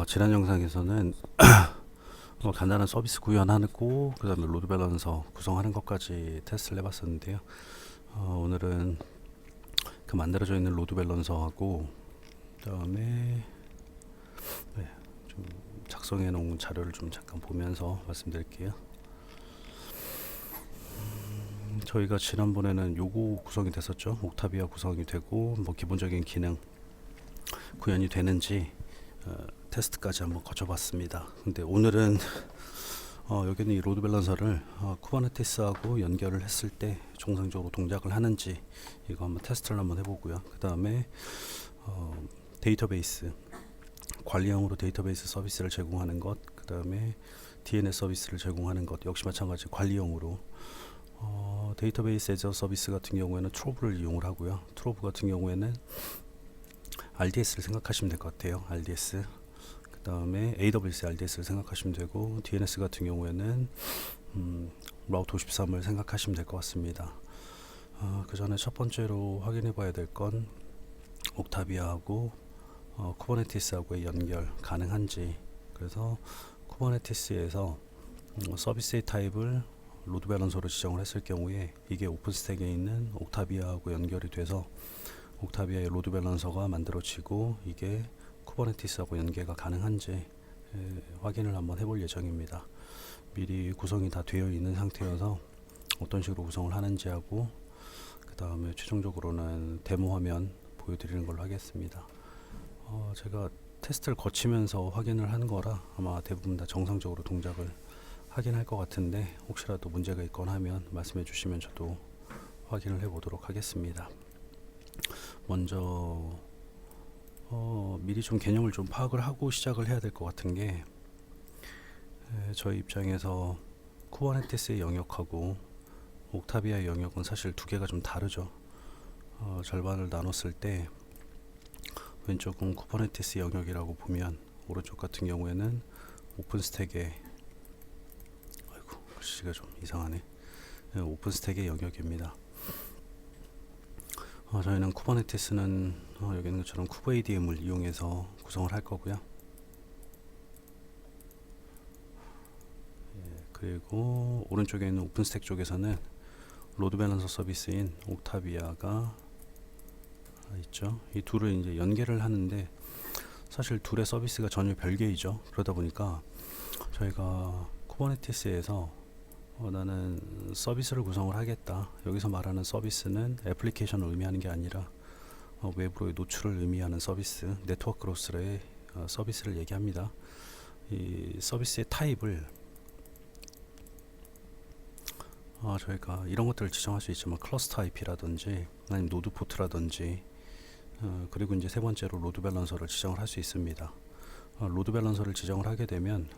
지난 영상에서는 간단한 서비스 구현하고 그 다음에 로드 밸런서 구성하는 것까지 테스트를 해봤었는데요. 오늘은 그 만들어져 있는 로드 밸런서하고 그 다음에 좀 작성해 놓은 자료를 좀 잠깐 보면서 말씀드릴게요. 저희가 지난번에는 요거 구성이 됐었죠. 옥타비아 구성이 되고 뭐 기본적인 기능 구현이 되는지 테스트까지 한번 거쳐봤습니다. 근데 오늘은 여기는 이 로드 밸런서를 쿠버네티스하고 연결을 했을 때 정상적으로 동작을 하는지 이거 한번 테스트를 한번 해보고요. 그 다음에 데이터베이스 관리형으로 데이터베이스 서비스를 제공하는 것, 그 다음에 DNS 서비스를 제공하는 것 역시 마찬가지 관리형으로 데이터베이스 애저 서비스 같은 경우에는 트로브를 이용을 하고요. 트로브 같은 경우에는 RDS를 생각하시면 될 것 같아요. RDS. 그 다음에 AWS RDS를 생각하시면 되고, DNS 같은 경우에는 라우트 53을 생각하시면 될 것 같습니다. 그 전에 첫 번째로 확인해 봐야 될 건 옥타비아하고 쿠버네티스하고의 연결 가능한지. 그래서 쿠버네티스에서 서비스의 타입을 로드 밸런서로 지정을 했을 경우에 이게 오픈스택에 있는 옥타비아하고 연결이 돼서 옥타비아의 로드 밸런서가 만들어지고 이게 쿠버네티스하고 연계가 가능한지 확인을 한번 해볼 예정입니다. 미리 구성이 다 되어 있는 상태여서 어떤 식으로 구성을 하는지 하고 그 다음에 최종적으로는 데모 화면 보여드리는 걸로 하겠습니다. 제가 테스트를 거치면서 확인을 한 거라 아마 대부분 다 정상적으로 동작을 하긴 할 것 같은데 혹시라도 문제가 있거나 하면 말씀해 주시면 저도 확인을 해 보도록 하겠습니다. 먼저 미리 좀 개념을 좀 파악을 하고 시작을 해야 될 것 같은 게 저희 입장에서 쿠버네티스의 영역하고 옥타비아의 영역은 사실 두 개가 좀 다르죠. 절반을 나눴을 때 왼쪽은 쿠버네티스 영역이라고 보면 오른쪽 같은 경우에는 오픈스택의 아이고 글씨가 좀 이상하네. 오픈스택의 영역입니다. 저희는 쿠버네티스는 여기 있는 것처럼 쿠버ADM을 이용해서 구성을 할 거고요. 그리고 오른쪽에 있는 오픈스택 쪽에서는 로드 밸런서 서비스인 옥타비아가 있죠. 이 둘을 이제 연계를 하는데 사실 둘의 서비스가 전혀 별개이죠. 그러다 보니까 저희가 쿠버네티스에서 나는 서비스를 구성을 하겠다. 여기서 말하는 서비스는 애플리케이션을 의미하는 게 아니라 외부로의 노출을 의미하는 서비스, 네트워크로서의 서비스를 얘기합니다. 이 서비스의 타입을 저희가 이런 것들을 지정할 수 있지만 클러스터 IP라든지 아니면 노드 포트라든지 그리고 이제 세 번째로 로드 밸런서를 지정을 할 수 있습니다. 로드 밸런서를 지정을 하게 되면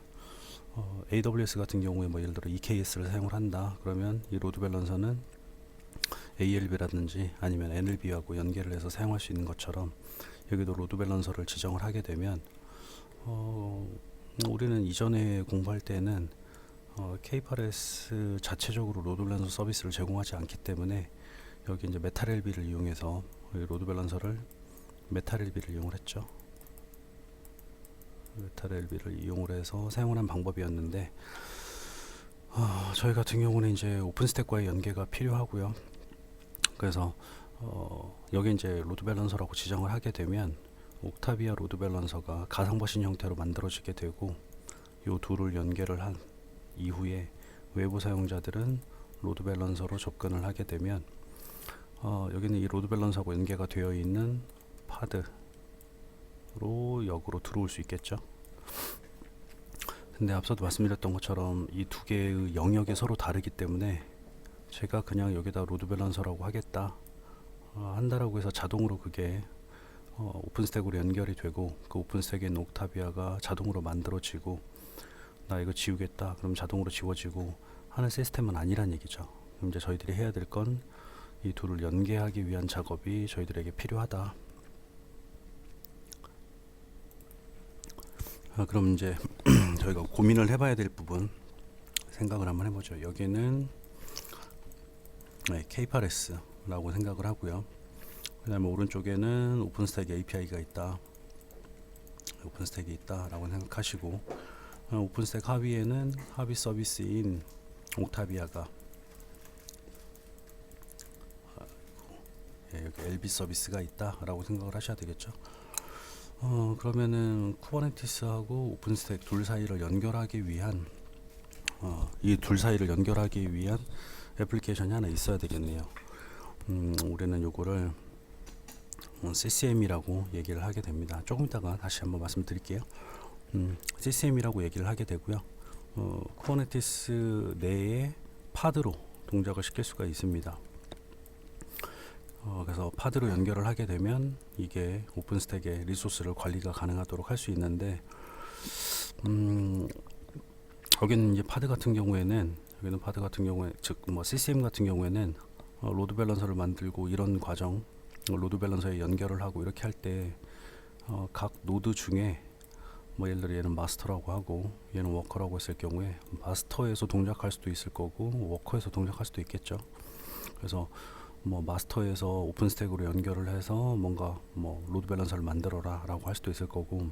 AWS 같은 경우에 뭐 예를 들어 EKS를 사용을 한다. 그러면 이 로드 밸런서는 ALB라든지 아니면 NLB하고 연계를 해서 사용할 수 있는 것처럼 여기도 로드 밸런서를 지정을 하게 되면 우리는 이전에 공부할 때는 K8S 자체적으로 로드 밸런서 서비스를 제공하지 않기 때문에 여기 이제 메탈LB를 이용해서 로드 밸런서를 메탈LB를 이용을 했죠. 메탈LB를 이용을 해서 사용을 한 방법이었는데 저희 같은 경우는 이제 오픈스택과의 연계가 필요하고요. 그래서 여기 이제 로드 밸런서라고 지정을 하게 되면 옥타비아 로드 밸런서가 가상 버신 형태로 만들어지게 되고 이 둘을 연결을 한 이후에 외부 사용자들은 로드 밸런서로 접근을 하게 되면 여기는 이 로드 밸런서하고 연계가 되어 있는 파드로 역으로 들어올 수 있겠죠. 근데 앞서도 말씀드렸던 것처럼 이 두 개의 영역이 서로 다르기 때문에 제가 그냥 여기다 로드 밸런서라고 하겠다 한다라고 해서 자동으로 그게 오픈스택으로 연결이 되고 그 오픈스택에 있는 옥타비아가 자동으로 만들어지고 나 이거 지우겠다 그럼 자동으로 지워지고 하는 시스템은 아니란 얘기죠. 그럼 이제 저희들이 해야 될 건 이 둘을 연계하기 위한 작업이 저희들에게 필요하다. 그럼 이제 저희가 고민을 해봐야 될 부분 생각을 한번 해보죠. 여기는 K8S라고 생각을 하고요. 그 다음에 오른쪽에는 오픈스택 API가 있다. 오픈스택이 있다라고 생각하시고, 오픈스택 하위에는 하위 서비스인 옥타비아가, 여기 LB 서비스가 있다라고 생각을 하셔야 되겠죠. 그러면은 쿠버네티스하고 오픈스택 둘 사이를 연결하기 위한 이 둘 사이를 연결하기 위한 애플리케이션이 하나 있어야 되겠네요. 우리는 요거를 CCM이라고 얘기를 하게 됩니다. 조금 이따가 다시 한번 말씀드릴게요. CCM이라고 얘기를 하게 되고요. 쿠버네티스 내에 파드로 동작을 시킬 수가 있습니다. 그래서 파드로 연결을 하게 되면 이게 오픈스택의 리소스를 관리가 가능하도록 할 수 있는데, 여기는 이제 파드 같은 경우에는 즉 뭐 CCM 같은 경우에는 로드 밸런서를 만들고 이런 과정, 로드 밸런서에 연결을 하고 이렇게 할 때 각 노드 중에 뭐 예를 들어 얘는 마스터라고 하고 얘는 워커라고 했을 경우에 마스터에서 동작할 수도 있을 거고 워커에서 동작할 수도 있겠죠. 그래서 뭐 마스터에서 오픈스택으로 연결을 해서 뭔가 뭐 로드 밸런서를 만들어라 라고 할 수도 있을 거고,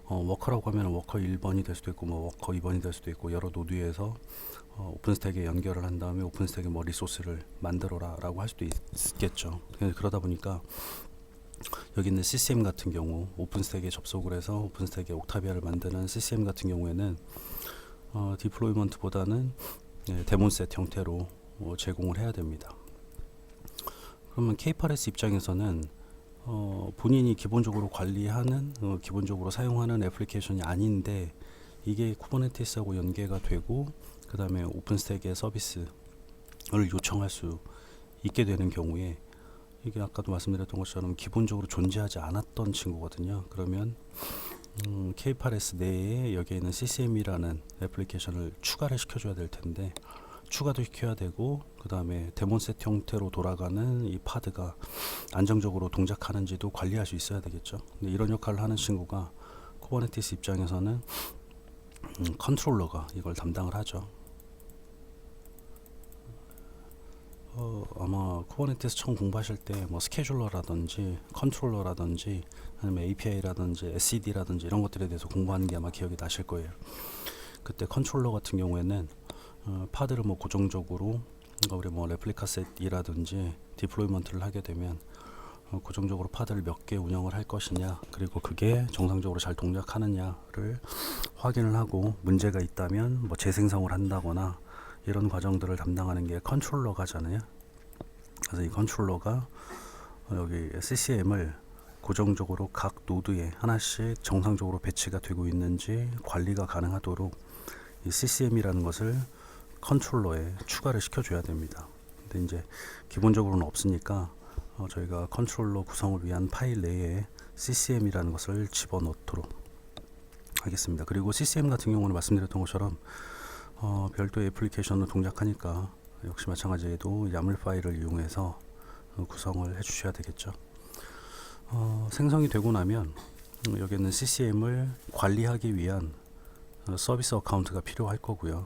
워커라고 하면 워커 1번이 될 수도 있고 뭐 워커 2번이 될 수도 있고, 여러 노드에서 오픈스택에 연결을 한 다음에 오픈스택에 뭐 리소스를 만들어라 라고 할 수도 있겠죠. 그러다 보니까 여기 있는 CCM 같은 경우, 오픈스택에 접속을 해서 오픈스택에 옥타비아를 만드는 CCM 같은 경우에는 디플로이먼트보다는 데몬셋 형태로 제공을 해야 됩니다. 그러면 K8S 입장에서는 본인이 기본적으로 관리하는, 기본적으로 사용하는 애플리케이션이 아닌데 이게 쿠버네티스하고 연계가 되고 그 다음에 오픈스택의 서비스를 요청할 수 있게 되는 경우에, 이게 아까도 말씀드렸던 것처럼 기본적으로 존재하지 않았던 친구거든요. 그러면 K8S 내에 여기에 있는 CCM이라는 애플리케이션을 추가를 시켜줘야 될 텐데, 추가도 시켜야 되고 그 다음에 데몬셋 형태로 돌아가는 이 파드가 안정적으로 동작하는지도 관리할 수 있어야 되겠죠. 근데 이런 역할을 하는 친구가 쿠버네티스 입장에서는 컨트롤러가 이걸 담당을 하죠. 아마 쿠버네티스 처음 공부하실 때 뭐 스케줄러라든지 컨트롤러라든지 아니면 API라든지 SCD라든지 이런 것들에 대해서 공부하는 게 아마 기억이 나실 거예요. 그때 컨트롤러 같은 경우에는 파드를 뭐 고정적으로 우리 뭐 레플리카 셋이라든지 디플로이먼트를 하게 되면 고정적으로 파드를 몇 개 운영을 할 것이냐, 그리고 그게 정상적으로 잘 동작하느냐를 확인을 하고 문제가 있다면 뭐 재생성을 한다거나 이런 과정들을 담당하는 게 컨트롤러가잖아요. 그래서 이 컨트롤러가 여기 CCM을 고정적으로 각 노드에 하나씩 정상적으로 배치가 되고 있는지 관리가 가능하도록 이 CCM이라는 것을 컨트롤러에 추가를 시켜줘야 됩니다. 근데 이제 기본적으로는 없으니까 저희가 컨트롤러 구성을 위한 파일 내에 CCM이라는 것을 집어넣도록 하겠습니다. 그리고 CCM 같은 경우는 말씀드렸던 것처럼 별도의 애플리케이션으로 동작하니까 역시 마찬가지로 YAML 파일을 이용해서 구성을 해주셔야 되겠죠. 생성이 되고 나면 여기는 CCM을 관리하기 위한 서비스 어카운트가 필요할 거고요.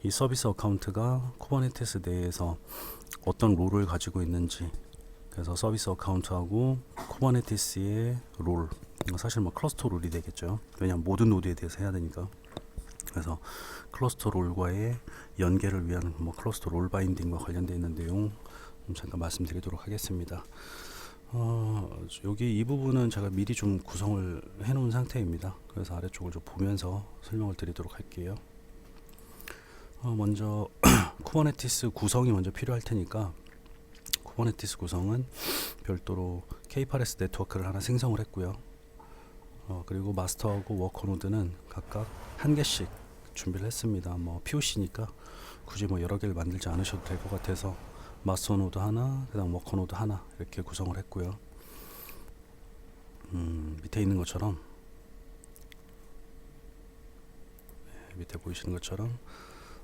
이 서비스 어카운트가 쿠버네티스 내에서 어떤 롤을 가지고 있는지, 그래서 서비스 어카운트하고 쿠버네티스의 롤, 사실 뭐 클러스터 롤이 되겠죠. 왜냐하면 모든 노드에 대해서 해야 되니까. 그래서 클러스터 롤과의 연계를 위한 뭐 클러스터 롤 바인딩과 관련되어 있는 내용 잠깐 말씀드리도록 하겠습니다. 여기 이 부분은 제가 미리 좀 구성을 해 놓은 상태입니다. 그래서 아래쪽을 좀 보면서 설명을 드리도록 할게요. 먼저 쿠버네티스 구성이 먼저 필요할 테니까, 쿠버네티스 구성은 별도로 K8S 네트워크를 하나 생성을 했고요. 그리고 마스터하고 워커 노드는 각각 한 개씩 준비를 했습니다. 뭐 POC니까 굳이 뭐 여러 개를 만들지 않으셔도 될 것 같아서 마스터 노드 하나, 그다음 워커 노드 하나 이렇게 구성을 했고요. 밑에 있는 것처럼, 밑에 보이시는 것처럼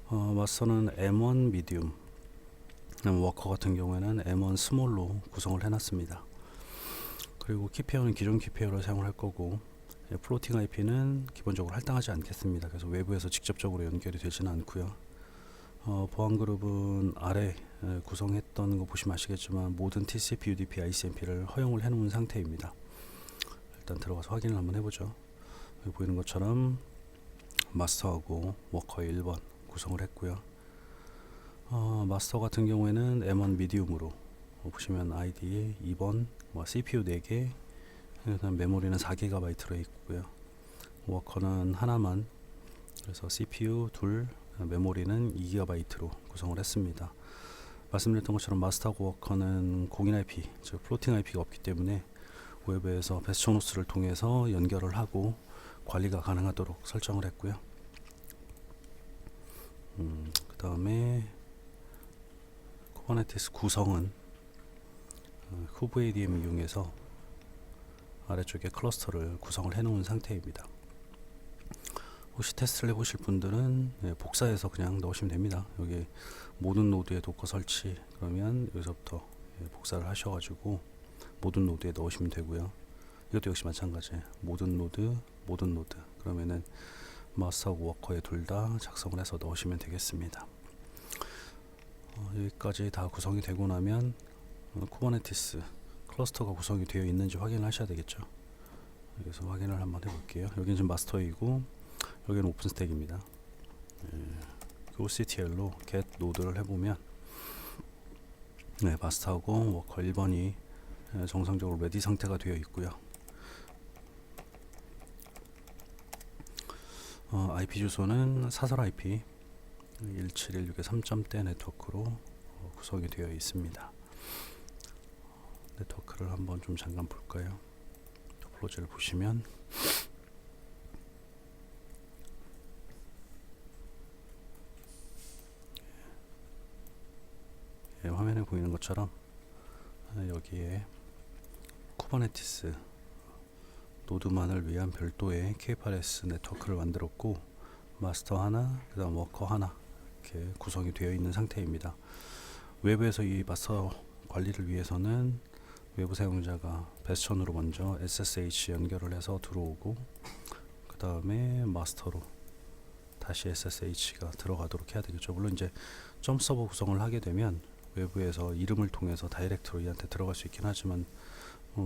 마스터는 M1 미디움, 워커 같은 경우에는 M1 스몰로 구성을 해놨습니다. 그리고 키페어는 기존 키페어를 사용을 할 거고, 플로팅 IP는 기본적으로 할당하지 않겠습니다. 그래서 외부에서 직접적으로 연결이 되지는 않고요. 보안 그룹은 아래 구성했던 거 보시면 아시겠지만 모든 TCP, UDP, ICMP를 허용을 해놓은 상태입니다. 일단 들어가서 확인을 한번 해보죠. 여기 보이는 것처럼 마스터하고 워커 1번 구성을 했고요. 마스터 같은 경우에는 M1 미디움으로 보시면 ID 2번, CPU 4개, 그다음 메모리는 4GB로 있고요. 워커는 하나만, 그래서 CPU 둘, 메모리는 2GB로 구성을 했습니다. 말씀드렸던 것처럼 마스터하고 워커는 공인 IP, 즉 플로팅 IP가 없기 때문에 웹에서 베스천호스를 통해서 연결을 하고 관리가 가능하도록 설정을 했고요. 그 다음에 쿠버네티스 구성은 kubeadm 이용해서 아래쪽에 클러스터를 구성을 해 놓은 상태입니다. 혹시 테스트를 해보실 분들은 복사해서 그냥 넣으시면 됩니다. 여기 모든 노드에 도커 설치, 그러면 여기서부터 복사를 하셔가지고 모든 노드에 넣으시면 되고요. 이것도 역시 마찬가지, 모든 노드 그러면은 마스터하고 워커에 둘 다 작성을 해서 넣으시면 되겠습니다. 여기까지 다 구성이 되고 나면 쿠버네티스 클러스터가 구성이 되어 있는지 확인을 하셔야 되겠죠. 여기서 확인을 한번 해볼게요. 여기는 지금 마스터이고 여기는 오픈스택입니다. OCTL로 get 노드를 해보면 마스터하고 워커 1번이 정상적으로 레디 상태가 되어 있고요. IP 주소는 사설 IP 1716의 3점대 네트워크로 구성이 되어 있습니다. 네트워크를 한번 좀 잠깐 볼까요? 토폴로지를 보시면 화면에 보이는 것처럼 여기에 쿠버네티스 노드만을 위한 별도의 K8s 네트워크를 만들었고, 마스터 하나, 그 다음 워커 하나 이렇게 구성이 되어 있는 상태입니다. 외부에서 이 마스터 관리를 위해서는 외부 사용자가 베스천으로 먼저 SSH 연결을 해서 들어오고, 그 다음에 마스터로 다시 SSH가 들어가도록 해야 되겠죠. 물론 이제 점 서버 구성을 하게 되면 외부에서 이름을 통해서 다이렉트로 이한테 들어갈 수 있긴 하지만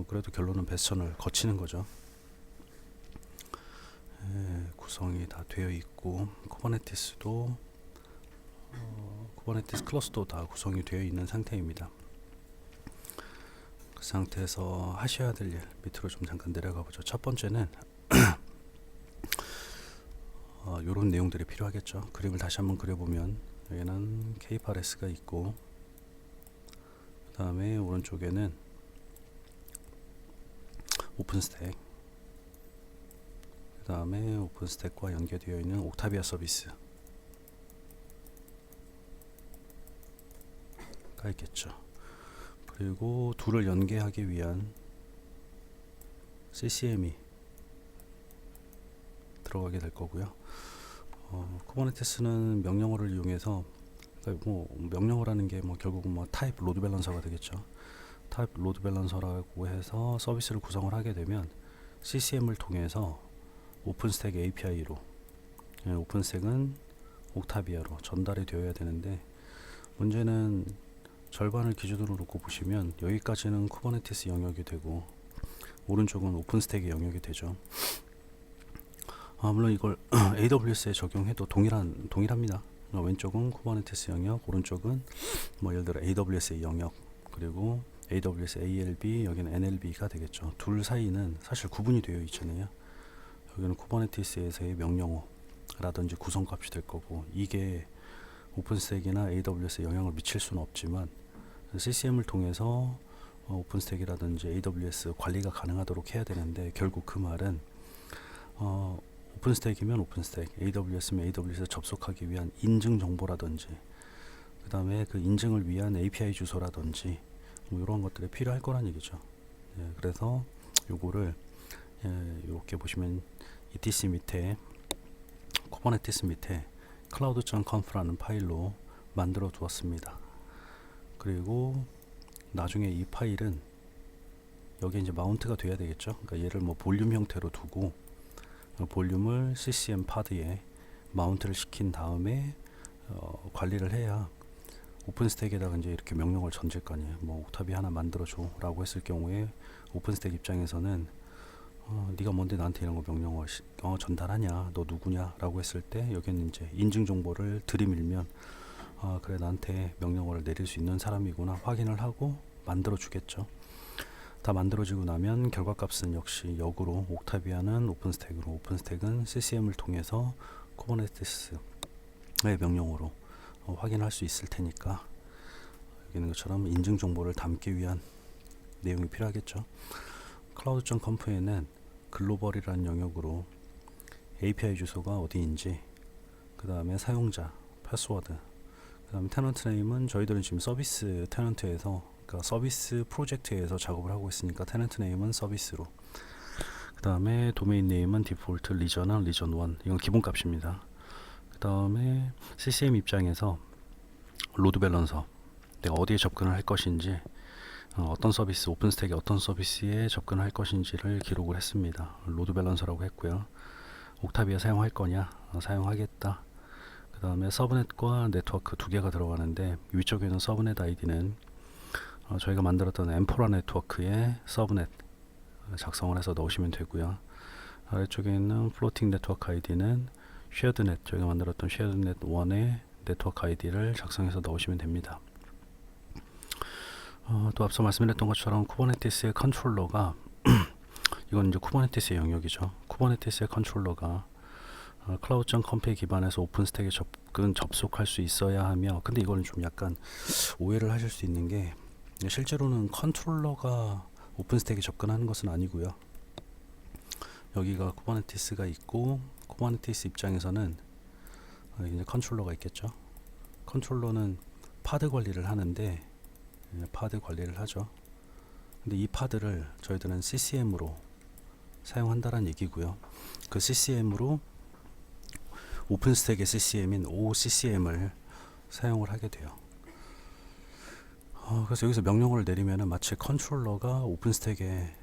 그래도 결론은 베스천을 거치는 거죠. 구성이 다 되어 있고, 쿠버네티스도 쿠버네티스 클러스도 다 구성이 되어 있는 상태입니다. 그 상태에서 하셔야 될 일 밑으로 좀 잠깐 내려가 보죠. 첫 번째는 요런 내용들이 필요하겠죠. 그림을 다시 한번 그려보면 여기는 K8s가 있고, 그 다음에 오른쪽에는 오픈스택, 그 다음에 오픈스택과 연계되어 있는 옥타비아 서비스가 있겠죠. 그리고 둘을 연계하기 위한 CCM이 들어가게 될 거고요. 쿠버네티스는 명령어를 이용해서, 그러니까 명령어라는 게 결국은 타입 로드 밸런서가 되겠죠. 타입 로드 밸런서라고 해서 서비스를 구성을 하게 되면 CCM을 통해서 오픈스택 API로, 오픈스택은 옥타비아로 전달이 되어야 되는데, 문제는 절반을 기준으로 놓고 보시면 여기까지는 쿠버네티스 영역이 되고 오른쪽은 오픈스택의 영역이 되죠. 물론 이걸 AWS에 적용해도 동일합니다. 왼쪽은 쿠버네티스 영역, 오른쪽은 예를 들어 AWS의 영역, 그리고 AWS ALB, 여기는 NLB가 되겠죠. 둘 사이는 사실 구분이 되어 있잖아요. 여기는 쿠버네티스에서의 명령어라든지 구성값이 될 거고, 이게 오픈스택이나 AWS에 영향을 미칠 수는 없지만 CCM을 통해서 오픈스택이라든지 AWS 관리가 가능하도록 해야 되는데, 결국 그 말은 오픈스택이면 오픈스택, AWS면 AWS에 접속하기 위한 인증 정보라든지, 그 다음에 그 인증을 위한 API 주소라든지 이런 것들이 필요할 거란 얘기죠. 그래서 요거를 이렇게 보시면 etc 밑에 쿠버네티스 밑에 cloud.conf라는 파일로 만들어 두었습니다. 그리고 나중에 이 파일은 여기 이제 마운트가 돼야 되겠죠. 그러니까 얘를 볼륨 형태로 두고 볼륨을 CCM 파드에 마운트를 시킨 다음에 관리를 해야 오픈스택에다가 이제 이렇게 명령을 던질 거 아니에요. 옥타비 하나 만들어줘 라고 했을 경우에 오픈스택 입장에서는 네가 뭔데 나한테 이런 거 명령어 전달하냐, 너 누구냐 라고 했을 때 여기는 이제 인증 정보를 들이밀면 그래 나한테 명령어를 내릴 수 있는 사람이구나 확인을 하고 만들어 주겠죠. 다 만들어지고 나면 결과값은 역시 역으로 옥타비아는 오픈스택으로, 오픈스택은 CCM을 통해서 쿠버네티스의 명령어로 확인할 수 있을 테니까 여기 있는 것처럼 인증 정보를 담기 위한 내용이 필요하겠죠. cloud.conf에는 글로벌이라는 영역으로 API 주소가 어디인지, 그 다음에 사용자, 패스워드, 그 다음에 테넌트 네임은 저희들은 지금 서비스 테넌트에서, 그러니까 서비스 프로젝트에서 작업을 하고 있으니까 테넌트 네임은 서비스로, 그 다음에 도메인 네임은 디폴트, 리전은 리전 1, 이건 기본값입니다. 그 다음에 CCM 입장에서 로드 밸런서, 내가 어디에 접근을 할 것인지, 어떤 서비스, 오픈스택에 어떤 서비스에 접근할 것인지를 기록을 했습니다. 로드 밸런서라고 했고요. 옥타비아 사용할 거냐, 사용하겠다. 그 다음에 서브넷과 네트워크 두 개가 들어가는데, 위쪽에 있는 서브넷 아이디는 저희가 만들었던 M4라 네트워크의 서브넷 작성을 해서 넣으시면 되고요. 아래쪽에 있는 플로팅 네트워크 아이디는 쉐어드넷, 저희가 만들었던 쉐어드넷 1의 네트워크 아이디를 작성해서 넣으시면 됩니다. 또 앞서 말씀드렸던 것처럼 쿠버네티스의 컨트롤러가 이건 이제 쿠버네티스의 영역이죠. 쿠버네티스의 컨트롤러가 클라우드.conf에 기반해서 오픈스택에 접속할 수 있어야 하며, 근데 이거는 좀 약간 오해를 하실 수 있는 게, 실제로는 컨트롤러가 오픈스택에 접근하는 것은 아니고요. 여기가 쿠버네티스가 있고, 쿠버네티스 입장에서는 이제 컨트롤러가 있겠죠. 컨트롤러는 파드 관리를 하는데, 파드 관리를 하죠. 근데 이 파드를 저희들은 CCM으로 사용한다는 얘기고요. 그 CCM으로 오픈스택의 CCM인 OCCM을 사용을 하게 돼요. 그래서 여기서 명령어를 내리면은 마치 컨트롤러가 오픈스택에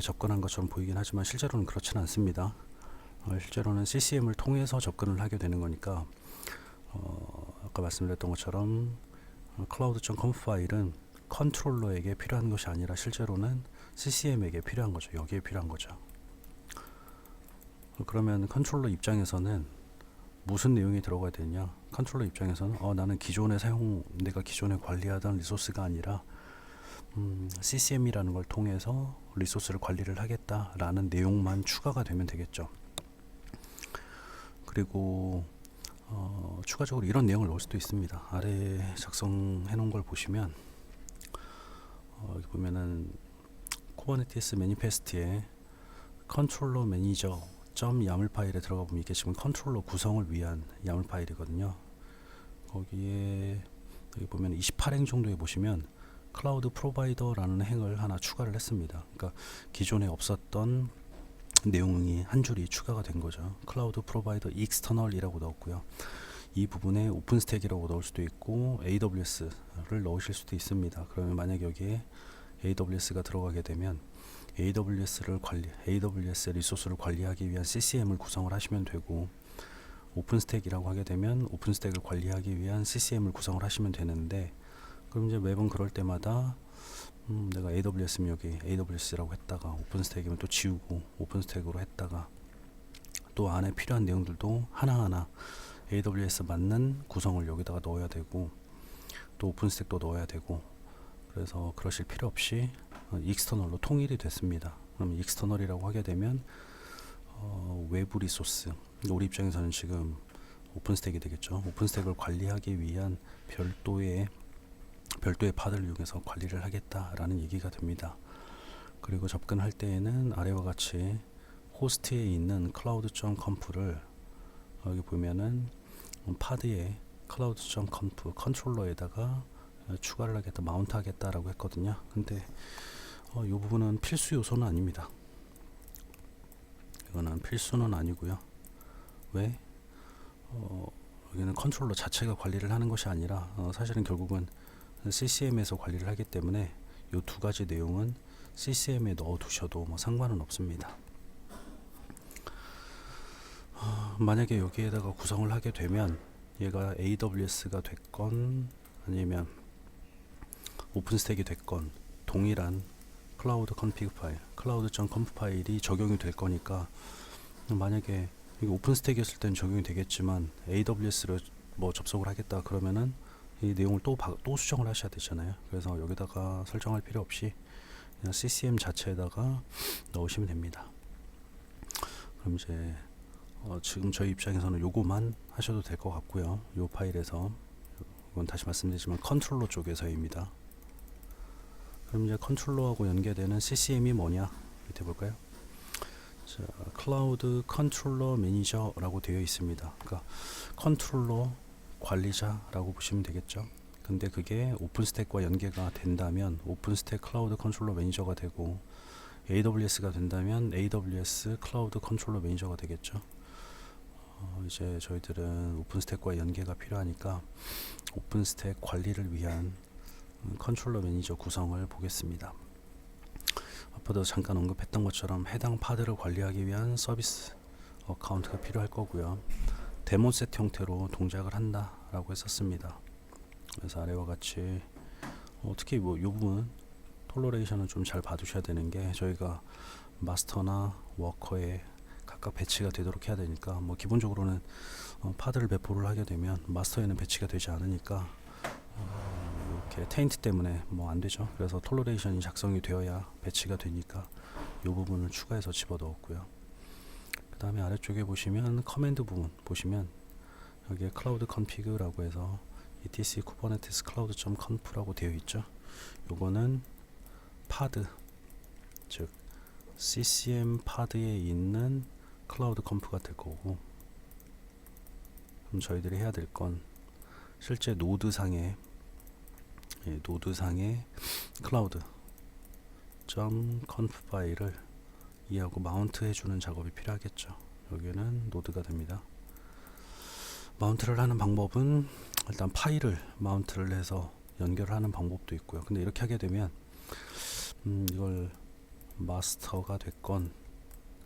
접근한 것처럼 보이긴 하지만 실제로는 그렇지는 않습니다. 실제로는 CCM을 통해서 접근을 하게 되는 거니까, 아까 말씀드렸던 것처럼 cloud.conf 파일은 컨트롤러에게 필요한 것이 아니라 실제로는 CCM에게 필요한 거죠. 여기에 필요한 거죠. 그러면 컨트롤러 입장에서는 무슨 내용이 들어가야 되냐? 컨트롤러 입장에서는 나는 내가 기존에 관리하던 리소스가 아니라 CCM이라는 걸 통해서 리소스를 관리를 하겠다라는 내용만 추가가 되면 되겠죠. 그리고 추가적으로 이런 내용을 넣을 수도 있습니다. 아래 작성해 놓은 걸 보시면 여기 보면은 쿠버네티스 매니페스트에 컨트롤러 매니저 .yaml 파일에 들어가 보면 이게 지금 컨트롤러 구성을 위한 YAML 파일이거든요. 거기에 여기 보면 28행 정도에 보시면 클라우드 프로바이더라는 행을 하나 추가를 했습니다. 그러니까 기존에 없었던 내용이 한 줄이 추가가 된 거죠. 클라우드 프로바이더 익스터널이라고 넣었고요. 이 부분에 오픈스택이라고 넣을 수도 있고 AWS를 넣으실 수도 있습니다. 그러면 만약 여기에 AWS가 들어가게 되면 AWS 리소스를 관리하기 위한 CCM을 구성을 하시면 되고, 오픈스택이라고 하게 되면 오픈스택을 관리하기 위한 CCM을 구성을 하시면 되는데, 그럼 이제 매번 그럴 때마다 내가 AWS면 여기 AWS라고 했다가 오픈스택이면 또 지우고 오픈스택으로 했다가 또 안에 필요한 내용들도 하나하나 AWS 맞는 구성을 여기다가 넣어야 되고 또 오픈스택도 넣어야 되고, 그래서 그러실 필요 없이 익스터널로 통일이 됐습니다. 그럼 익스터널이라고 하게 되면 외부 리소스, 우리 입장에서는 지금 오픈스택이 되겠죠. 오픈스택을 관리하기 위한 별도의 파드를 이용해서 관리를 하겠다라는 얘기가 됩니다. 그리고 접근할 때에는 아래와 같이 호스트에 있는 cloud.conf를 여기 보면은 파드에 cloud.conf 컨트롤러에다가 추가를 하겠다, 마운트 하겠다라고 했거든요. 근데 이 부분은 필수 요소는 아닙니다. 이거는 필수는 아니고요. 왜? 여기는 컨트롤러 자체가 관리를 하는 것이 아니라 사실은 결국은 CCM에서 관리를 하기 때문에 이 두 가지 내용은 CCM에 넣어 두셔도 뭐 상관은 없습니다. 만약에 여기에다가 구성을 하게 되면 얘가 AWS가 됐건 아니면 오픈스택이 됐건 동일한 클라우드 컨피그 파일, cloud.conf 파일이 적용이 될 거니까, 만약에 이게 오픈스택이었을 땐 적용이 되겠지만 AWS로 뭐 접속을 하겠다 그러면은 이 내용을 또 수정을 하셔야 되잖아요. 그래서 여기다가 설정할 필요 없이 그냥 CCM 자체에다가 넣으시면 됩니다. 그럼 이제 지금 저희 입장에서는 요거만 하셔도 될 것 같고요. 요 파일에서, 이건 다시 말씀드리지만 컨트롤러 쪽에서입니다. 그럼 이제 컨트롤러하고 연계되는 CCM이 뭐냐 밑에 볼까요? 자, 클라우드 컨트롤러 매니저라고 되어 있습니다. 그러니까 컨트롤러 관리자라고 보시면 되겠죠. 근데 그게 오픈스택과 연계가 된다면 오픈스택 클라우드 컨트롤러 매니저가 되고, AWS가 된다면 AWS 클라우드 컨트롤러 매니저가 되겠죠. 이제 저희들은 오픈스택과 연계가 필요하니까 오픈스택 관리를 위한 컨트롤러 매니저 구성을 보겠습니다. 앞서도 잠깐 언급했던 것처럼 해당 파드를 관리하기 위한 서비스 어카운트가 필요할 거고요. 데모셋 형태로 동작을 한다라고 했었습니다. 그래서 아래와 같이 특히 뭐 이 부분 톨러레이션은 좀 잘 봐두셔야 되는 게, 저희가 마스터나 워커에 각각 배치가 되도록 해야 되니까, 뭐 기본적으로는 파드를 배포를 하게 되면 마스터에는 배치가 되지 않으니까 이렇게 테인트 때문에 뭐 안 되죠. 그래서 톨러레이션이 작성이 되어야 배치가 되니까 이 부분을 추가해서 집어 넣었고요. 그 다음에 아래쪽에 보시면 커맨드 부분 보시면 여기에 클라우드 컨피그라고 해서 etc kubernetes cloud.conf라고 되어 있죠. 요거는 파드, 즉 CCM 파드에 있는 클라우드 컴프가 될 거고, 그럼 저희들이 해야 될 건 실제 노드상의 클라우드 .conf 파일을 이해하고 마운트 해주는 작업이 필요하겠죠. 여기는 노드가 됩니다. 마운트를 하는 방법은 일단 파일을 마운트를 해서 연결하는 방법도 있고요. 근데 이렇게 하게 되면 이걸 마스터가 됐건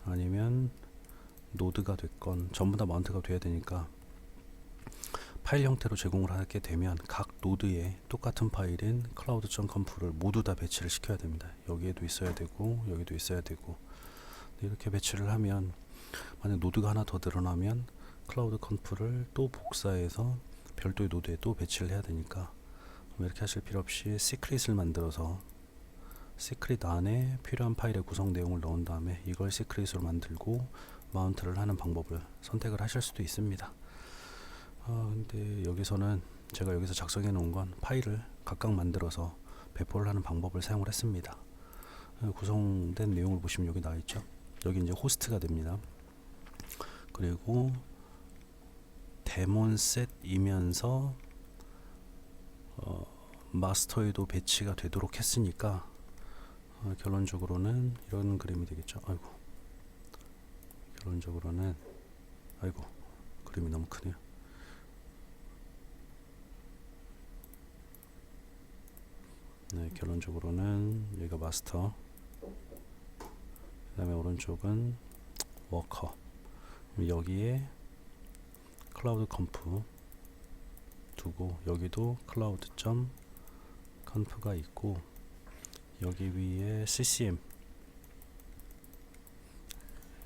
아니면 노드가 됐건 전부 다 마운트가 돼야 되니까 파일 형태로 제공을 하게 되면 각 노드에 똑같은 파일인 cloud.conf를 모두 다 배치를 시켜야 됩니다. 여기에도 있어야 되고 여기도 있어야 되고, 이렇게 배치를 하면 만약 노드가 하나 더 늘어나면 cloud.conf를 또 복사해서 별도의 노드에 또 배치를 해야 되니까 이렇게 하실 필요 없이 시크릿을 만들어서 시크릿 안에 필요한 파일의 구성 내용을 넣은 다음에 이걸 시크릿으로 만들고 마운트를 하는 방법을 선택을 하실 수도 있습니다. 근데 여기서는 제가 여기서 작성해 놓은 건 파일을 각각 만들어서 배포를 하는 방법을 사용을 했습니다. 구성된 내용을 보시면 여기 나와 있죠. 여기 이제 호스트가 됩니다. 그리고 데몬셋이면서 마스터에도 배치가 되도록 했으니까 결론적으로는 이런 그림이 되겠죠. 결론적으로는 그림이 너무 크네요. 네, 결론적으로는 여기가 마스터, 그 다음에 오른쪽은 워커, 여기에 클라우드 컴프 두고 여기도 cloud.conf가 있고 여기 위에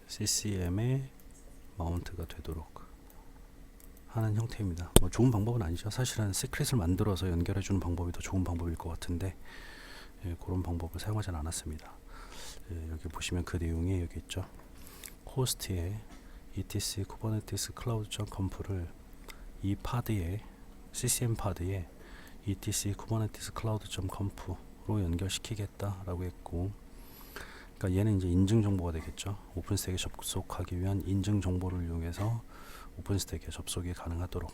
CCM에 마운트가 되도록 하는 형태입니다. 뭐 좋은 방법은 아니죠. 사실은 시크릿을 만들어서 연결해주는 방법이 더 좋은 방법일 것 같은데 그런 방법을 사용하지는 않았습니다. 여기 보시면 그 내용이 여기 있죠. 호스트에 etc kubernetes cloud.conf를 이 파드에 CCM 파드에 etc kubernetes cloud.conf로 연결시키겠다라고 했고, 그러니까 얘는 이제 인증 정보가 되겠죠. 오픈스택에 접속하기 위한 인증 정보를 이용해서 오픈스택에 접속이 가능하도록.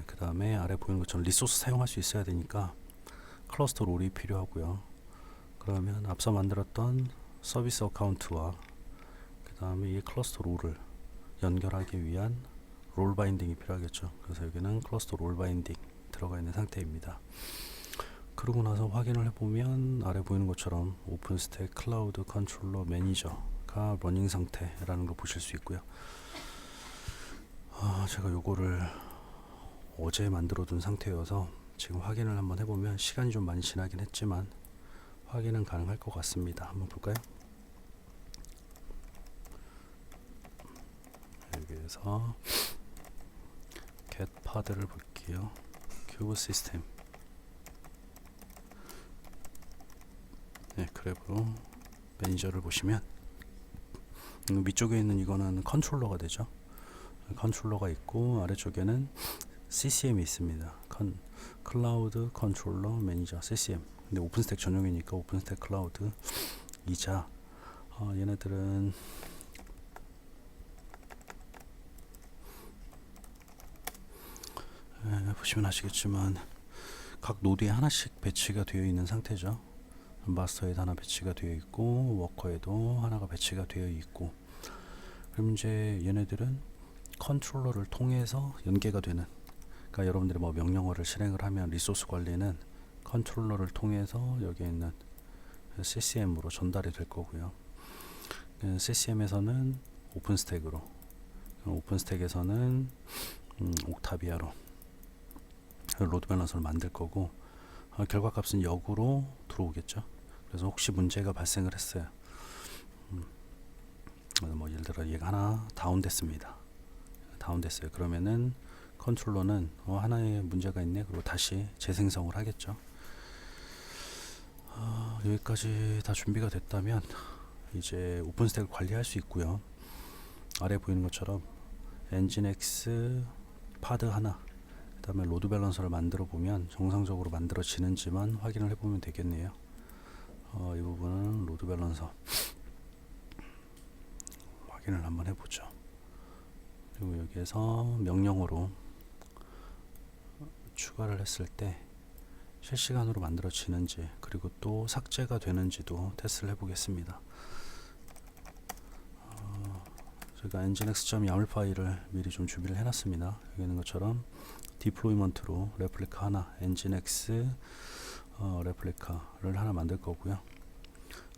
그 다음에 아래 보이는 것처럼 리소스 사용할 수 있어야 되니까 클러스터 롤이 필요하고요. 그러면 앞서 만들었던 서비스 어카운트와 그 다음에 이 클러스터 롤을 연결하기 위한 롤 바인딩이 필요하겠죠. 그래서 여기는 클러스터 롤 바인딩 들어가 있는 상태입니다. 그러고 나서 확인을 해보면 아래 보이는 것처럼 오픈스택 클라우드 컨트롤러 매니저가 러닝 상태라는 걸 보실 수 있고요. 제가 요거를 어제 만들어 둔 상태여서 지금 확인을 한번 해보면 시간이 좀 많이 지나긴 했지만 확인은 가능할 것 같습니다. 한번 볼까요? 여기에서 get 파드를 볼게요. 큐브 시스템. 네, 그래브로 매니저를 보시면 위쪽에 있는 이거는 컨트롤러가 되죠. 컨트롤러가 있고 아래쪽에는 CCM이 있습니다. 클라우드 컨트롤러 매니저 CCM. 근데 오픈스택 전용이니까 오픈스택 클라우드 이자 얘네들은 보시면 아시겠지만 각 노드에 하나씩 배치가 되어 있는 상태죠. 마스터에도 하나 배치가 되어 있고 워커에도 하나가 배치가 되어 있고, 그럼 이제 얘네들은 컨트롤러를 통해서 연계가 되는, 그러니까 여러분들이 뭐 명령어를 실행을 하면 리소스 관리는 컨트롤러를 통해서 여기에 있는 CCM으로 전달이 될 거고요. CCM에서는 오픈스택으로, 오픈스택에서는 옥타비아로 로드 밸런서를 만들 거고, 결과값은 역으로 들어오겠죠. 그래서 혹시 문제가 발생을 했어요. 뭐 예를 들어 얘가 하나 다운됐습니다. 다운됐어요. 그러면은 컨트롤러는 하나의 문제가 있네, 그리고 다시 재생성을 하겠죠. 여기까지 다 준비가 됐다면 이제 오픈스택을 관리할 수 있고요. 아래 보이는 것처럼 엔진X 파드 하나, 그 다음에 로드 밸런서를 만들어 보면 정상적으로 만들어지는지만 확인을 해보면 되겠네요. 이 부분은 로드 밸런서 확인을 한번 해보죠. 그리고 여기에서 명령어로 추가를 했을 때 실시간으로 만들어지는지, 그리고 또 삭제가 되는지도 테스트를 해보겠습니다. 제가 nginx.yaml 파일을 미리 좀 준비를 해놨습니다. 여기 있는 것처럼 디플로이먼트로 레플리카 하나, nginx 레플리카를 하나 만들 거고요.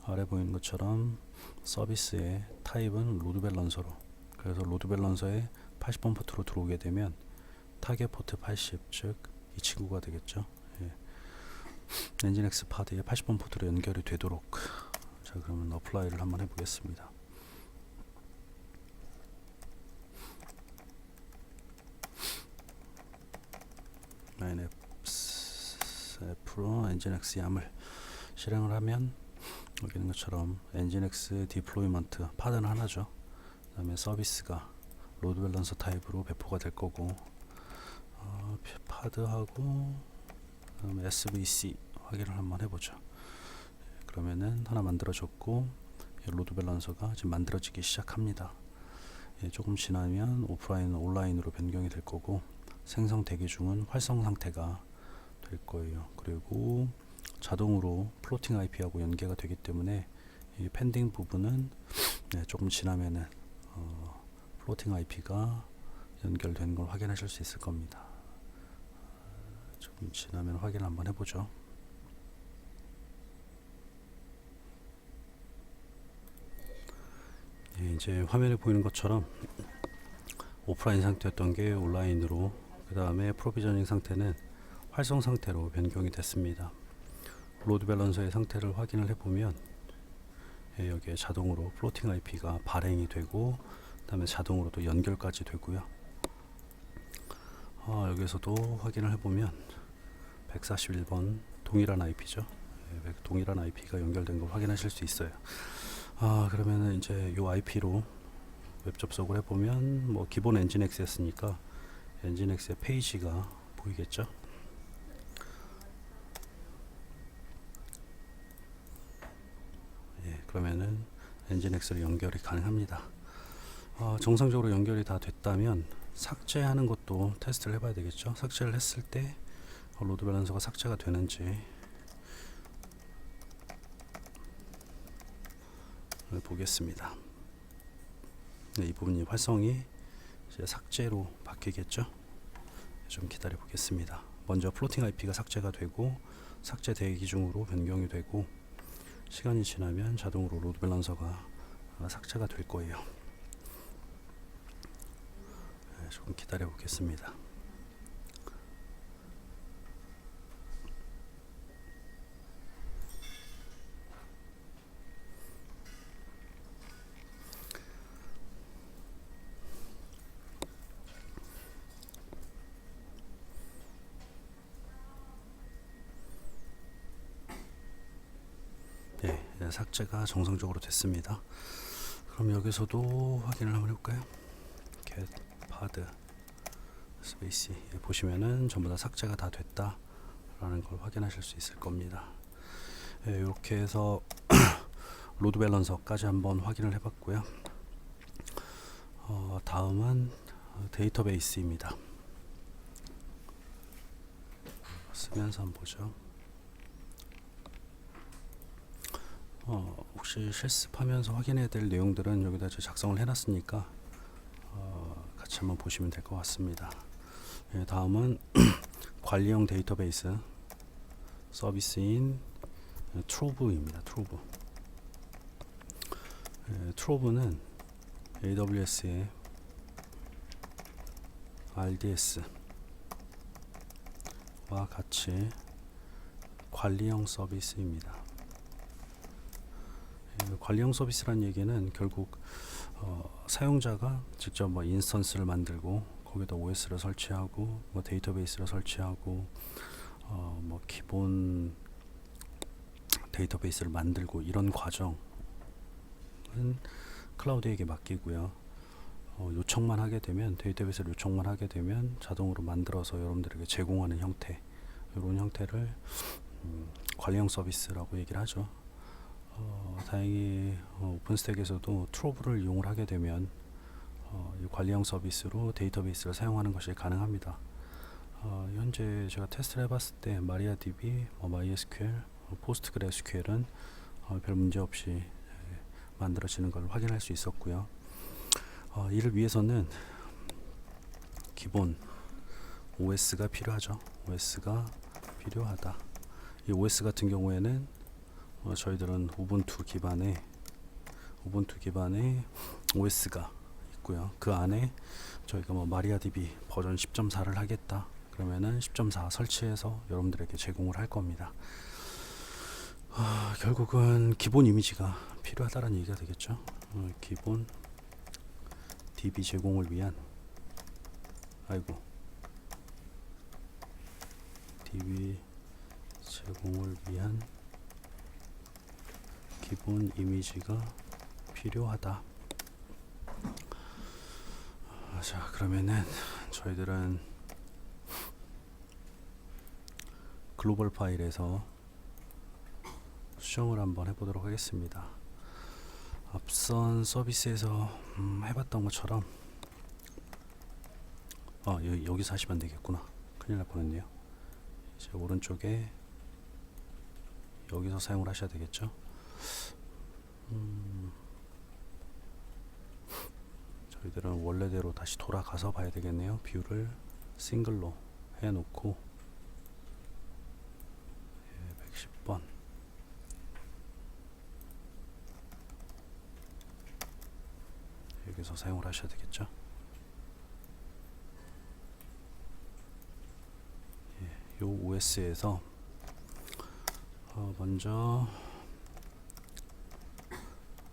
아래 보이는 것처럼 서비스의 타입은 로드 밸런서로, 그래서 로드 밸런서에 80번 포트로 들어오게 되면 타겟 포트 80, 즉 이 친구가 되겠죠. nginx 파드에 80번 포트로 연결이 되도록. 자, 그러면 어플라이를 한번 해보겠습니다. F로 nginx YAML 실행을 하면 여기 있는 것처럼 nginx 디플로이먼트 파드는 하나죠. 그 다음에 서비스가 로드 밸런서 타입으로 배포가 될 거고, 파드하고 그다음에 SVC 확인을 한번 해보죠. 그러면은 하나 만들어졌고 로드 밸런서가 지금 만들어지기 시작합니다. 조금 지나면 오프라인 온라인으로 변경이 될 거고, 생성 대기 중은 활성 상태가 될 거예요. 그리고 자동으로 플로팅 IP하고 연계가 되기 때문에 이 펜딩 부분은 조금 지나면은 플로팅 IP가 연결되는 걸 확인하실 수 있을 겁니다. 조금 지나면 확인을 한번 해보죠. 이제 화면에 보이는 것처럼 오프라인 상태였던 게 온라인으로, 그 다음에 프로비저닝 상태는 활성 상태로 변경이 됐습니다. 로드 밸런서의 상태를 확인을 해보면 여기에 자동으로 플로팅 IP가 발행이 되고, 그 다음에 자동으로 또 연결까지 되고요. 여기서도 확인을 해보면 141번 동일한 IP죠. 동일한 IP가 연결된 걸 확인하실 수 있어요. 그러면 이제 이 IP로 웹 접속을 해보면 뭐 기본 nginx였으니까 nginx의 페이지가 보이겠죠. 그러면은 nginx로 연결이 가능합니다. 정상적으로 연결이 다 됐다면 삭제하는 것도 테스트를 해봐야 되겠죠. 삭제를 했을 때 로드 밸런서가 삭제가 되는지 보겠습니다. 이 부분이 활성이 이제 삭제로 바뀌겠죠. 좀 기다려 보겠습니다. 먼저 플로팅 IP가 삭제가 되고 삭제 대기 중으로 변경이 되고, 시간이 지나면 자동으로 로드 밸런서가 삭제가 될 거예요. 조금 기다려 보겠습니다. 삭제가 정상적으로 됐습니다. 그럼 여기서도 확인을 한번 해볼까요? get pod 스페이스 보시면은 전부 다 삭제가 다 됐다 라는 걸 확인하실 수 있을 겁니다. 이렇게 해서 로드 밸런서까지 한번 확인을 해봤고요. 다음은 데이터베이스입니다. 쓰면서 한번 보죠. 혹시 실습하면서 확인해야 될 내용들은 여기다 작성을 해놨으니까 같이 한번 보시면 될 것 같습니다. 다음은 관리형 데이터베이스 서비스인 트로브입니다. 트로브는 AWS의 RDS와 같이 관리형 서비스입니다. 관리형 서비스란 얘기는 결국 사용자가 직접 인스턴스를 만들고 거기다 OS를 설치하고 데이터베이스를 설치하고 기본 데이터베이스를 만들고 이런 과정은 클라우드에게 맡기고요. 요청만 하게 되면 데이터베이스를 요청만 하게 되면 자동으로 만들어서 여러분들에게 제공하는 형태, 이런 형태를 관리형 서비스라고 얘기를 하죠. 다행히 오픈스택에서도 트로브를 이용을 하게 되면 이 관리형 서비스로 데이터베이스를 사용하는 것이 가능합니다. 현재 제가 테스트를 해봤을 때 마리아DB, MySQL, 포스트그레스QL은 별 문제 없이 만들어지는 걸 확인할 수 있었고요. 이를 위해서는 기본 OS가 필요하죠. OS가 필요하다. 이 OS 같은 경우에는 저희들은 우분투 기반의 OS가 있고요. 그 안에 저희가 마리아DB 버전 10.4를 하겠다. 그러면은 10.4 설치해서 여러분들에게 제공을 할 겁니다. 결국은 기본 이미지가 필요하다는 얘기가 되겠죠. 기본 DB 제공을 위한 DB 제공을 위한 기본 이미지가 필요하다. 자, 그러면은 저희들은 글로벌 파일에서 수정을 한번 해보도록 하겠습니다. 앞선 서비스에서 해봤던 것처럼 여기서 하시면 되겠구나. 큰일 날 뻔했네요. 이제 오른쪽에 여기서 사용을 하셔야 되겠죠. 저희들은 원래대로 다시 돌아가서 봐야 되겠네요. 뷰를 싱글로 해놓고 110번 여기서 사용을 하셔야 되겠죠. 요 OS에서 먼저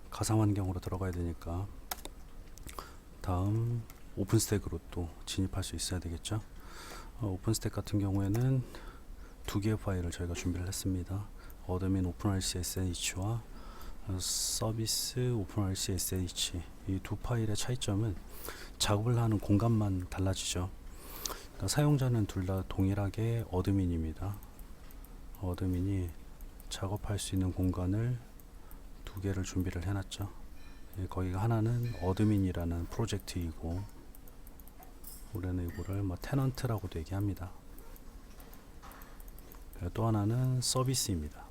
가상 환경으로 들어가야 되니까 다음 오픈스택으로 또 진입할 수 있어야 되겠죠. 오픈스택 같은 경우에는 두 개의 파일을 저희가 준비를 했습니다. 어드민 오픈RCSH와 서비스 오픈RCSH, 이 두 파일의 차이점은 작업을 하는 공간만 달라지죠. 그러니까 사용자는 둘 다 동일하게 어드민입니다. 어드민이 작업할 수 있는 공간을 두 개를 준비를 해놨죠. 거기가 하나는 어드민이라는 프로젝트이고 우리는 이거를 테넌트라고도 얘기합니다. 또 하나는 서비스입니다.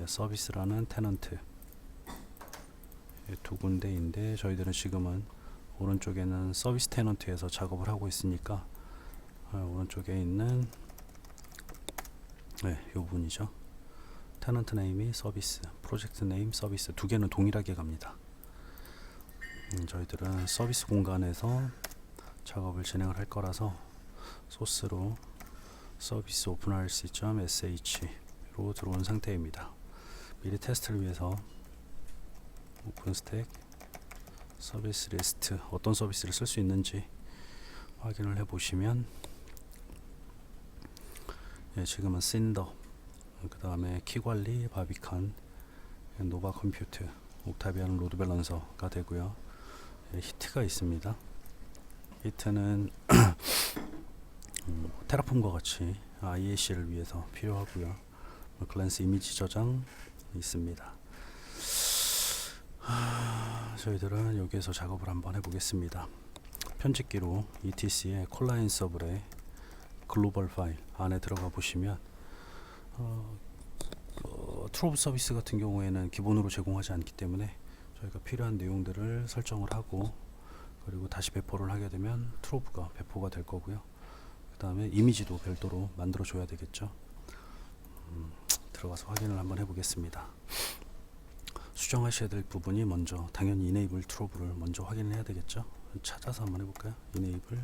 서비스라는 테넌트, 두 군데인데 저희들은 지금은 오른쪽에는 서비스 테넌트에서 작업을 하고 있으니까 오른쪽에 있는 이 부분이죠. 테넌트 네임이 서비스, 프로젝트 네임 서비스, 두 개는 동일하게 갑니다. 저희들은 서비스 공간에서 작업을 진행을 할 거라서 소스로 서비스 openrc.sh로 들어온 상태입니다. 미리 테스트를 위해서 오픈스택 서비스 리스트, 어떤 서비스를 쓸 수 있는지 확인을 해 보시면 지금은 신더 그 다음에 키관리 바비칸, 노바 컴퓨트, 옥타비안 로드 밸런서가 되고요. 히트가 있습니다. 히트는 테라폼과 같이 IAC를 위해서 필요하고요. 글랜스 이미지 저장 있습니다. 저희들은 여기에서 작업을 한번 해보겠습니다. 편집기로 ETC의 콜라인 서블의 글로벌 파일 안에 들어가 보시면 트로브 서비스 같은 경우에는 기본으로 제공하지 않기 때문에 저희가 필요한 내용들을 설정을 하고 그리고 다시 배포를 하게 되면 트로브가 배포가 될 거고요. 그 다음에 이미지도 별도로 만들어 줘야 되겠죠. 들어가서 확인을 한번 해보겠습니다. 수정하셔야 될 부분이 먼저 당연히 enable 트로브를 먼저 확인을 해야 되겠죠. 찾아서 한번 해볼까요? enable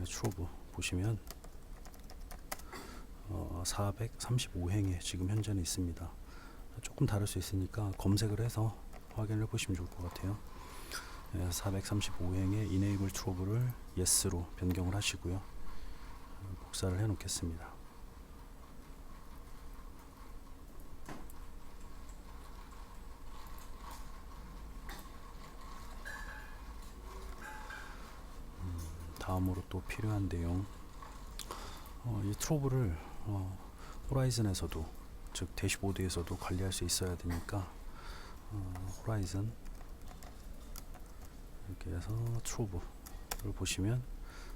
트로브 보시면 435행에 지금 현재는 있습니다. 조금 다를 수 있으니까 검색을 해서 확인을 해보시면 좋을 것 같아요. 435행의 enable 트로브를 yes로 변경을 하시고요. 복사를 해 놓겠습니다. 다음으로 또 필요한 내용, 이 트로브를 호라이즌에서도, 즉 대시보드에서도 관리할 수 있어야 되니까 호라이즌 이렇게 해서 트로브를 보시면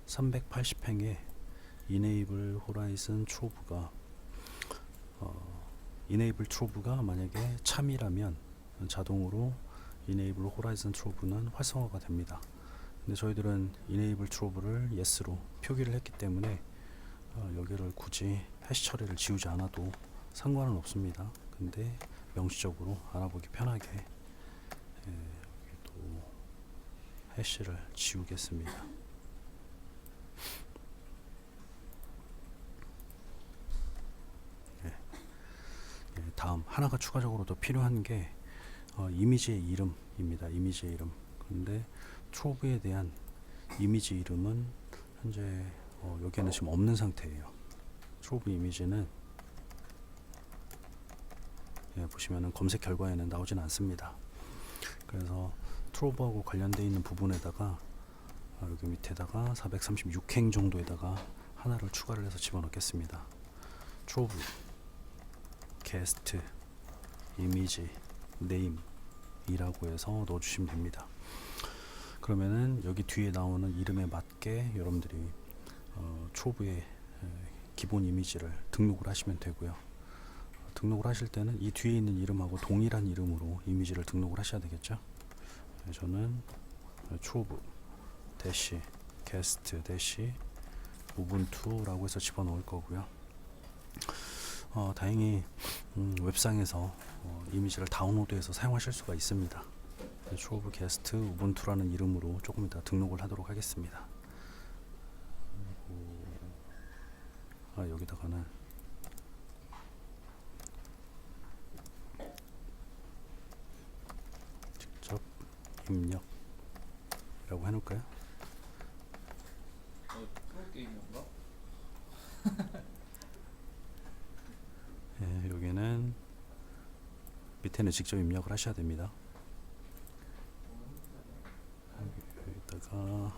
380행의 enable horizon 트로브가 enable 트로브가 만약에 참이라면 자동으로 enable horizon 트로브는 활성화가 됩니다. 근데 저희들은 enable 트로브를 yes로 표기를 했기 때문에 여기를 굳이 해시 처리를 지우지 않아도 상관은 없습니다. 근데 명시적으로 알아보기 편하게 여기 또 해시를 지우겠습니다. 다음 하나가 추가적으로 더 필요한 게 이미지의 이름입니다. 이미지의 이름. 근데 트로브에 대한 이미지 이름은 현재 여기에는 지금 없는 상태예요. 트로브 이미지는 보시면은 검색 결과에는 나오진 않습니다. 그래서 트로브하고 관련되어 있는 부분에다가 여기 밑에다가 436행 정도에다가 하나를 추가를 해서 집어넣겠습니다. 트로브 게스트 이미지 네임이라고 해서 넣어주시면 됩니다. 그러면은 여기 뒤에 나오는 이름에 맞게 여러분들이 트로브의 기본 이미지를 등록을 하시면 되고요. 등록을 하실 때는 이 뒤에 있는 이름하고 동일한 이름으로 이미지를 등록을 하셔야 되겠죠. 저는 트로브 대시 게스트 대시 우분투라고 해서 집어넣을 거고요. 다행히 웹상에서 이미지를 다운로드해서 사용하실 수가 있습니다. 트로브 게스트 우분투라는 이름으로 조금 이따 등록을 하도록 하겠습니다. 여기다가는 직접 입력이라고 해놓을까요? 프로게이머인가? 여기는 밑에는 직접 입력을 하셔야 됩니다. 여기다가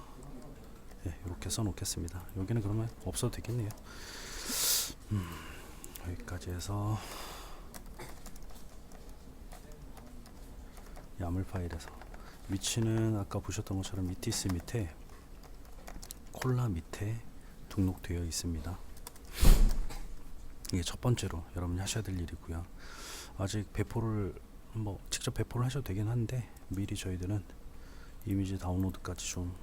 이렇게 써놓겠습니다. 여기는 그러면 없어도 되겠네요. 여기까지 해서 야물 파일에서 위치는 아까 보셨던 것처럼 ETC 밑에 콜라 밑에 등록되어 있습니다. 이게 첫 번째로 여러분이 하셔야 될 일이고요. 아직 배포를 직접 배포를 하셔도 되긴 한데 미리 저희들은 이미지 다운로드까지 좀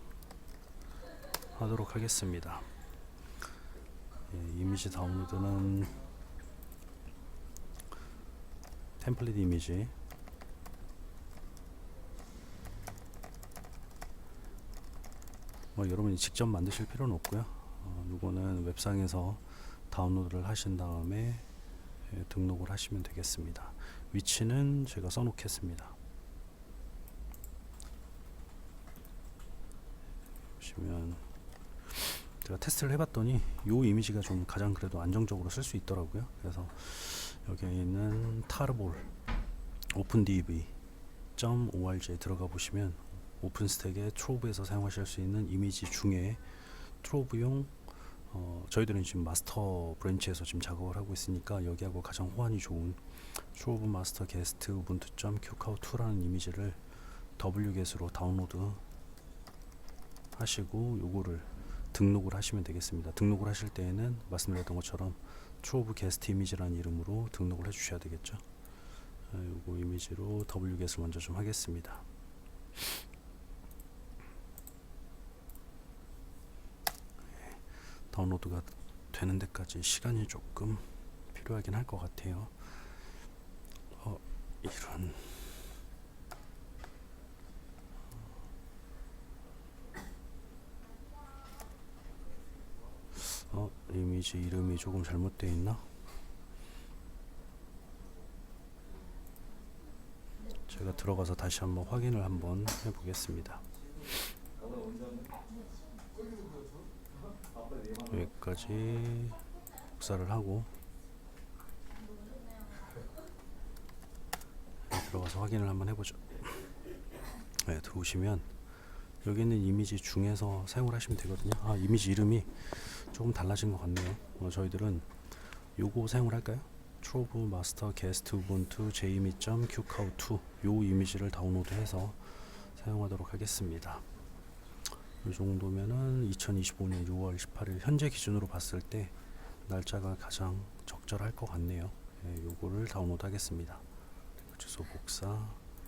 하도록 하겠습니다. 이미지 다운로드는 템플릿 이미지 여러분이 직접 만드실 필요는 없고요. 이거는 웹상에서 다운로드를 하신 다음에 등록을 하시면 되겠습니다. 위치는 제가 써놓겠습니다. 보시면 제가 테스트를 해봤더니 이 이미지가 좀 가장 그래도 안정적으로 쓸 수 있더라고요. 그래서 여기 있는 타르볼 openDB.org에 들어가 보시면 오픈스택의 트로브에서 사용하실 수 있는 이미지 중에 트로브용 저희들은 지금 마스터 브랜치에서 지금 작업을 하고 있으니까 여기하고 가장 호환이 좋은 트로브 마스터 게스트 우분투.qcow2라는 이미지를 wget으로 다운로드 하시고 요거를 등록을 하시면 되겠습니다. 등록을 하실 때에는 말씀드렸던 것처럼 트로브 게스트 이미지라는 이름으로 등록을 해 주셔야 되겠죠. 요거 이미지로 wget을 먼저 좀 하겠습니다. 다운로드가 되는 데까지 시간이 조금 필요하긴 할 것 같아요. 이런 이미지 이름이 조금 잘못되어 있나? 제가 들어가서 다시 한번 확인을 한번 해보겠습니다. 여기까지 복사를 하고 들어가서 확인을 한번 해보죠. 네, 들어오시면 여기 있는 이미지 중에서 사용을 하시면 되거든요. 이미지 이름이 조금 달라진 것 같네요. 저희들은 요거 사용을 할까요? 트로브 마스터 게스트 우분투 jimi.qcow2 요 이미지를 다운로드해서 사용하도록 하겠습니다. 이 정도면은 2025년 6월 18일 현재 기준으로 봤을 때 날짜가 가장 적절할 것 같네요. 요거를 다운로드 하겠습니다. 주소 복사,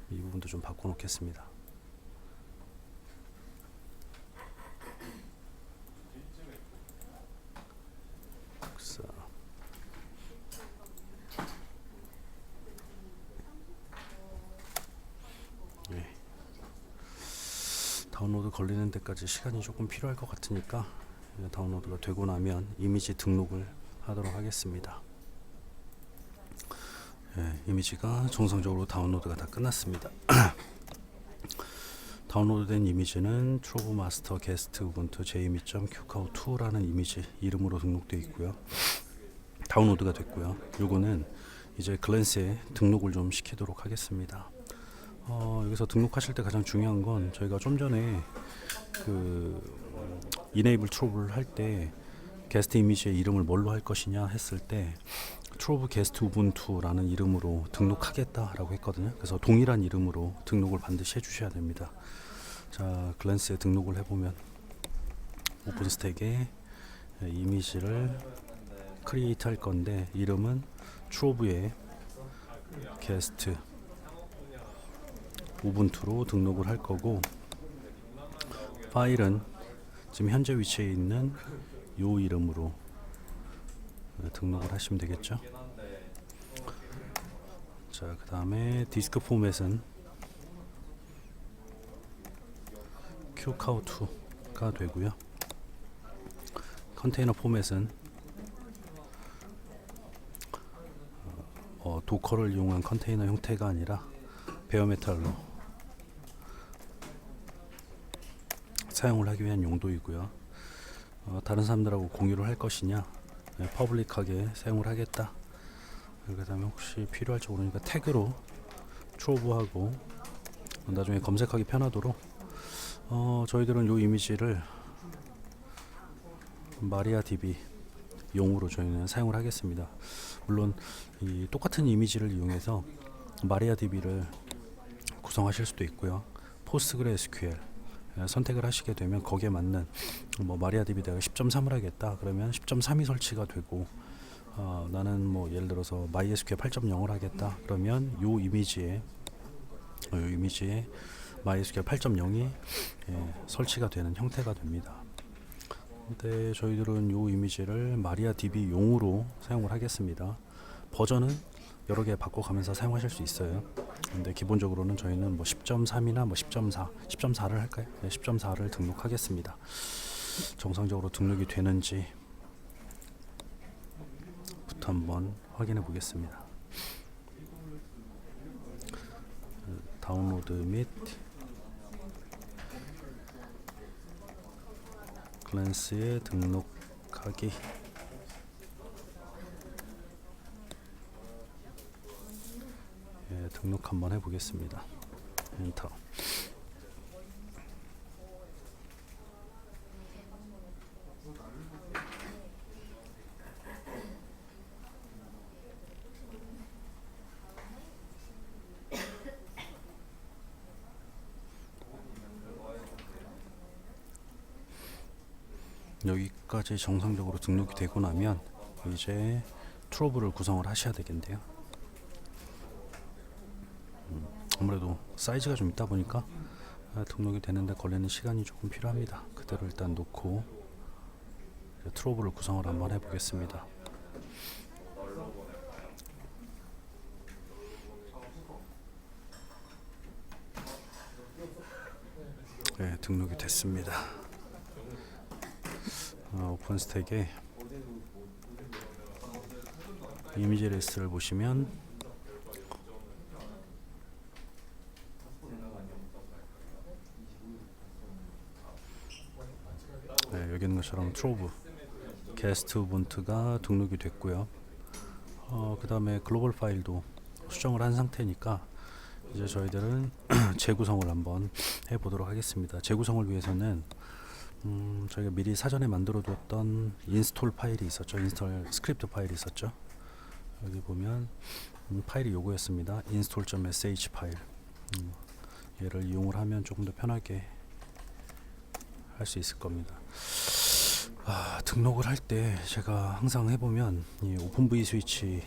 이 부분도 좀 바꿔 놓겠습니다. 복사. 다운로드 걸리는 데까지 시간이 조금 필요할 것 같으니까 다운로드가 되고 나면 이미지 등록을 하도록 하겠습니다. 이미지가 정상적으로 다운로드가 다 끝났습니다. 다운로드된 이미지는 트로브 마스터 게스트 우분투 jimi.qcow2라는 이미지 이름으로 등록되어 있고요. 다운로드가 됐고요. 요거는 이제 글랜스에 등록을 좀 시키도록 하겠습니다. 여기서 등록하실 때 가장 중요한 건 저희가 좀 전에 이네이블 트로브를 할 때 게스트 이미지의 이름을 뭘로 할 것이냐 했을 때 트로브 게스트 우분투라는 이름으로 등록하겠다라고 했거든요. 그래서 동일한 이름으로 등록을 반드시 해주셔야 됩니다. 자, 글랜스에 등록을 해보면 오픈스택에 이미지를 크리에이트 할 건데 이름은 트로브의 게스트 우분투로 등록을 할 거고 파일은 지금 현재 위치에 있는 요 이름으로 등록을 하시면 되겠죠. 자, 그 다음에 디스크 포맷은 qcow2가 되고요. 컨테이너 포맷은 도커를 이용한 컨테이너 형태가 아니라 베어메탈로 사용을 하기 위한 용도이고요. 다른 사람들하고 공유를 할 것이냐, 퍼블릭하게 사용을 하겠다. 그 다음에 혹시 필요할지 모르니까 태그로 트로브하고 나중에 검색하기 편하도록 저희들은 이 이미지를 마리아DB 용으로 저희는 사용을 하겠습니다. 물론 이 똑같은 이미지를 이용해서 마리아DB를 구성하실 수도 있고요. 포스트그레스QL 선택을 하시게 되면 거기에 맞는 마리아DB 내가 10.3을 하겠다 그러면 10.3이 설치가 되고 나는 예를 들어서 MySQL 8.0을 하겠다 그러면 요 이미지에 MySQL 8.0이 설치가 되는 형태가 됩니다. 근데 저희들은 요 이미지를 마리아DB 용으로 사용을 하겠습니다. 버전은 여러 개 바꿔가면서 사용하실 수 있어요. 근데 기본적으로는 저희는 10.3이나 10.4, 10.4를 할까요? 10.4를 등록하겠습니다. 정상적으로 등록이 되는지 부터 한번 확인해 보겠습니다. 다운로드 및 클랜스에 등록하기. 예, 등록 한번 해보겠습니다. 엔터. 여기까지 정상적으로 등록이 되고 나면 이제 트러블을 구성을 하셔야 되겠는데요. 아무래도 사이즈가 좀 있다 보니까 등록이 되는데 걸리는 시간이 조금 필요합니다. 그대로 일단 놓고 트러블을 구성을 한번 해보겠습니다. 네, 등록이 됐습니다. 오픈 스택에 이미지 리스트를 보시면 네, 여기 있는 것처럼 트로브 게스트 우분투가 등록이 됐고요. 그 다음에 글로벌 파일도 수정을 한 상태니까 이제 저희들은 재구성을 한번 해보도록 하겠습니다. 재구성을 위해서는 저희가 미리 사전에 만들어 두었던 인스톨 파일이 있었죠. 인스톨 스크립트 파일이 있었죠. 여기 보면 파일이 요거였습니다. install.sh 파일. 얘를 이용을 하면 조금 더 편하게 할 수 있을 겁니다. 등록을 할 때 제가 항상 해보면 이 오픈 vSwitch를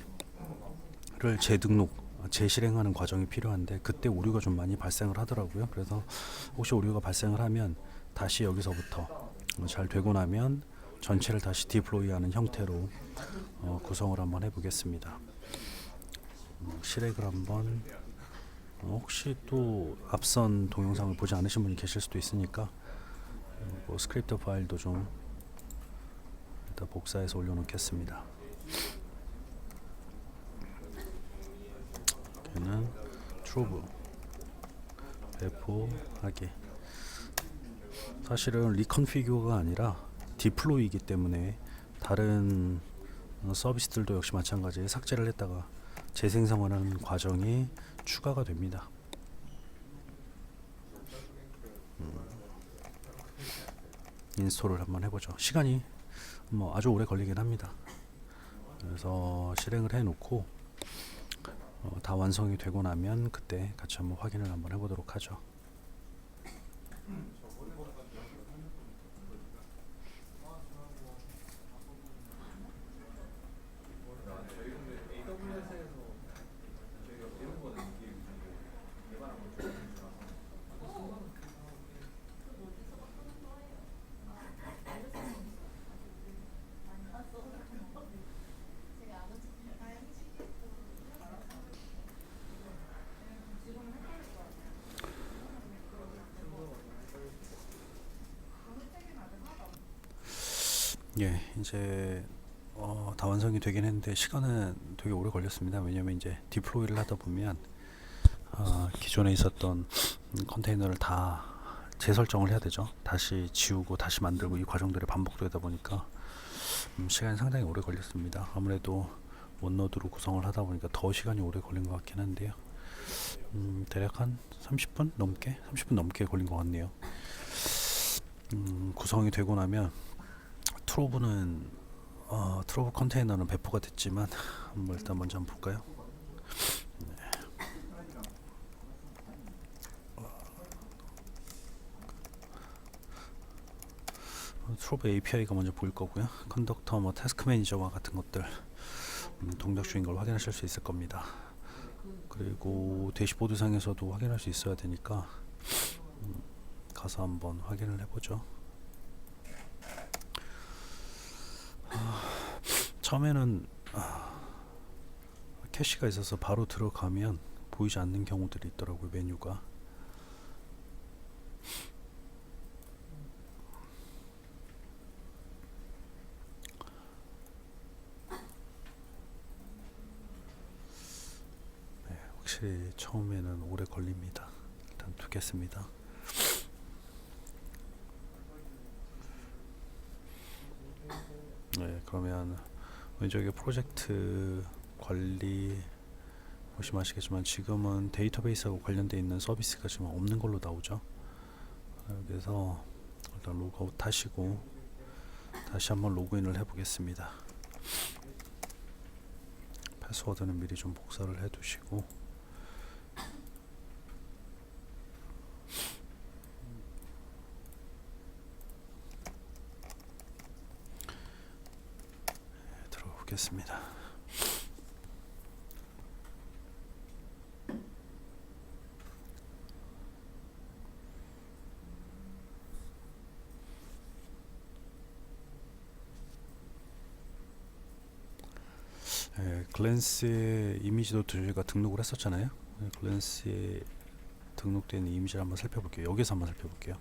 재등록, 재실행하는 과정이 필요한데 그때 오류가 좀 많이 발생을 하더라고요. 그래서 혹시 오류가 발생을 하면 다시 여기서부터 잘 되고 나면 전체를 다시 디플로이하는 형태로 구성을 한번 해보겠습니다. 실행을 한번 혹시 또 앞선 동영상을 보지 않으신 분이 계실 수도 있으니까 스크립트 파일도 좀 일단 복사해서 올려놓겠습니다. 여기는 트로브 배포하기. 사실은 리컨피규어가 아니라 디플로이이기 때문에 다른 서비스들도 역시 마찬가지에 삭제를 했다가 재생성하는 과정이 추가가 됩니다. 인스톨을 한번 해보죠. 시간이 아주 오래 걸리긴 합니다. 그래서 실행을 해놓고 다 완성이 되고 나면 그때 같이 한번 확인을 한번 해보도록 하죠. 예, 이제 다 완성이 되긴 했는데 시간은 되게 오래 걸렸습니다. 왜냐면 이제 디플로이를 하다 보면 기존에 있었던 컨테이너를 다 재설정을 해야 되죠. 다시 지우고 다시 만들고 이 과정들이 반복되다 보니까 시간이 상당히 오래 걸렸습니다. 아무래도 원노드로 구성을 하다 보니까 더 시간이 오래 걸린 것 같긴 한데요. 대략 한 30분 넘게 걸린 것 같네요. 구성이 되고 나면 트로브 컨테이너는 배포가 됐지만 일단 먼저 한번 볼까요? 트로브 API가 먼저 보일 거고요. 컨덕터, 태스크 매니저와 같은 것들 동작 중인 걸 확인하실 수 있을 겁니다. 그리고 대시보드 상에서도 확인할 수 있어야 되니까 가서 한번 확인을 해보죠. 처음에는 캐시가 있어서 바로 들어가면 보이지 않는 경우들이 있더라고요. 메뉴가. 네, 확실히 처음에는 오래 걸립니다. 일단 두겠습니다. 네, 그러면 왼쪽에 프로젝트 관리 보시면 아시겠지만 지금은 데이터베이스하고 관련되어 있는 서비스가 지금 없는 걸로 나오죠. 그래서 일단 로그아웃 하시고 다시 한번 로그인을 해 보겠습니다. 패스워드는 미리 좀 복사를 해 두시고 들어가 보겠습니다. 글랜스의 이미지도 저희가 등록을 했었잖아요. 글랜스에 등록된 이미지를 한번 살펴볼게요. 여기서 한번 살펴볼게요.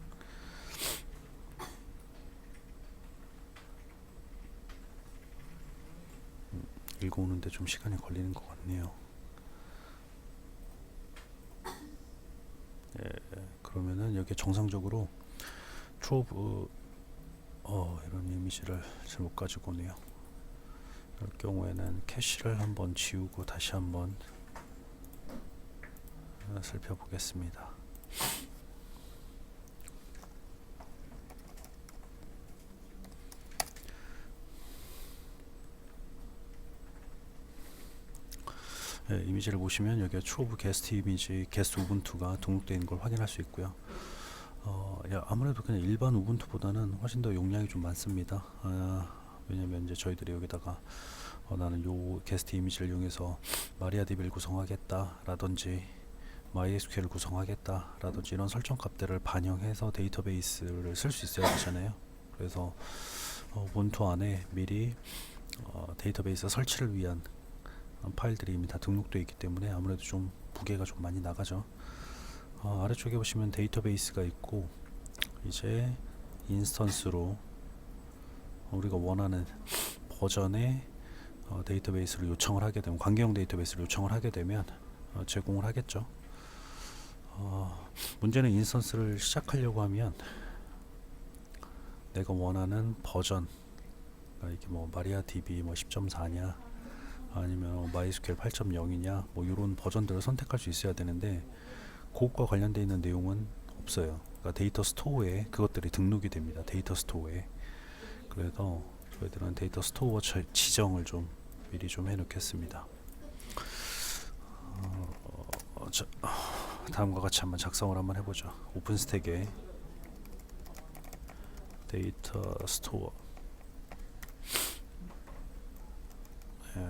읽어오는데 좀 시간이 걸리는 것 같네요. 그러면은 여기 정상적으로 트로브 이런 이미지를 잘못 가지고 오네요. 이럴 경우에는 캐시를 한번 지우고 다시 한번 살펴보겠습니다. 이미지를 보시면 여기 트로브 게스트 이미지, 게스트 우분투가 등록되어 있는 걸 확인할 수 있고요. 아무래도 그냥 일반 우분투보다는 훨씬 더 용량이 좀 많습니다. 왜냐면 이제 저희들이 여기다가 나는 요 게스트 이미지를 이용해서 마리아DB를 구성하겠다 라든지 MySQL을 구성하겠다 라든지 이런 설정 값들을 반영해서 데이터베이스를 쓸 수 있어야 되잖아요. 그래서 우분투 안에 미리 데이터베이스 설치를 위한 파일들이 이미 다 등록되어 있기 때문에 아무래도 좀 무게가 좀 많이 나가죠. 아래쪽에 보시면 데이터베이스가 있고 이제 인스턴스로 우리가 원하는 버전의 데이터베이스를 요청을 하게 되면 관계형 데이터베이스를 요청을 하게 되면 제공을 하겠죠. 문제는 인스턴스를 시작하려고 하면 내가 원하는 버전, 그러니까 이게 뭐 마리아DB 뭐 10.4냐 아니면 MySQL 8.0이냐 뭐 이런 버전들을 선택할 수 있어야 되는데 그것과 관련되어 있는 내용은 없어요. 그러니까 데이터 스토어에 그것들이 등록이 됩니다. 데이터 스토어에. 그래서 저희들은 데이터 스토어 지정을 좀 미리 좀 해놓겠습니다. 다음과 같이 한번 작성을 한번 해보죠. 오픈스택에 데이터 스토어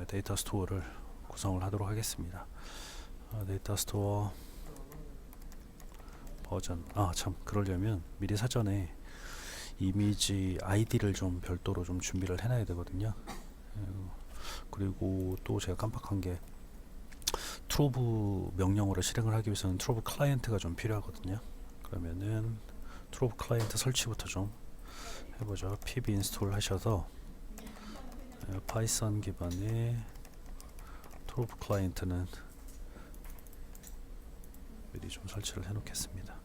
데이터 스토어를 구성을 하도록 하겠습니다. 데이터 스토어 버전 참 그러려면 미리 사전에 이미지 아이디를 좀 별도로 좀 준비를 해놔야 되거든요. 그리고 또 제가 깜빡한 게 트로브 명령어를 실행을 하기 위해서는 트로브 클라이언트가 좀 필요하거든요. 그러면은 트로브 클라이언트 설치부터 좀 해보죠. pb 인스톨 하셔서 파이썬 기반의 트로브 클라이언트는 미리 좀 설치를 해 놓겠습니다.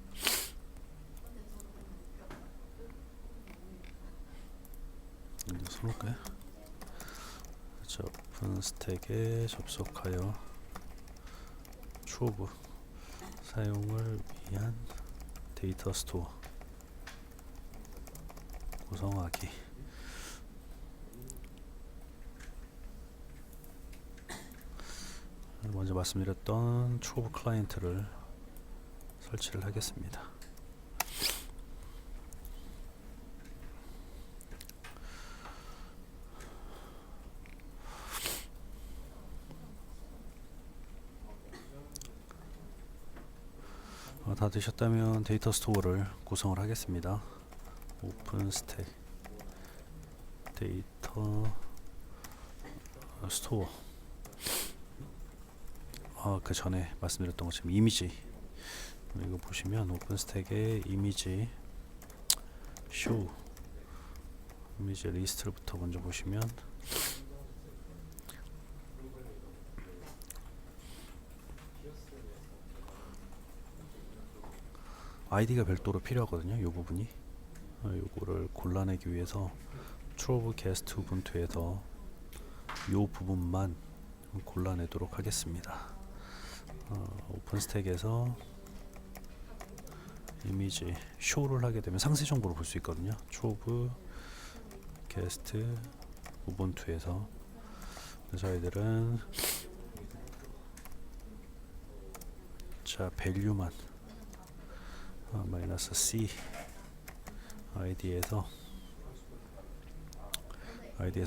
이제 써놓을까요? 오픈스택에 접속하여 트로브 사용을 위한 데이터 스토어 구성하기. 먼저 말씀드렸던 트로브 클라이언트를 설치를 하겠습니다. 다 되셨다면 데이터 스토어를 구성을 하겠습니다. 오픈스택 데이터 스토어. 그 전에 말씀드렸던 것처럼 이미지, 이거 보시면 오픈스택의 이미지 쇼 이미지 리스트부터 먼저 보시면 아이디가 별도로 필요하거든요. 이 부분이 요거를 골라내기 위해서 트로브 게스트 우분투에서 이 부분만 골라내도록 하겠습니다. 오픈스택에서 이미지 쇼를 하게 되면 상세 정보를 볼 수 있거든요. 트로브 게스트 우분투에서 저희들은 자 밸류만 마이너스 C 아이디에서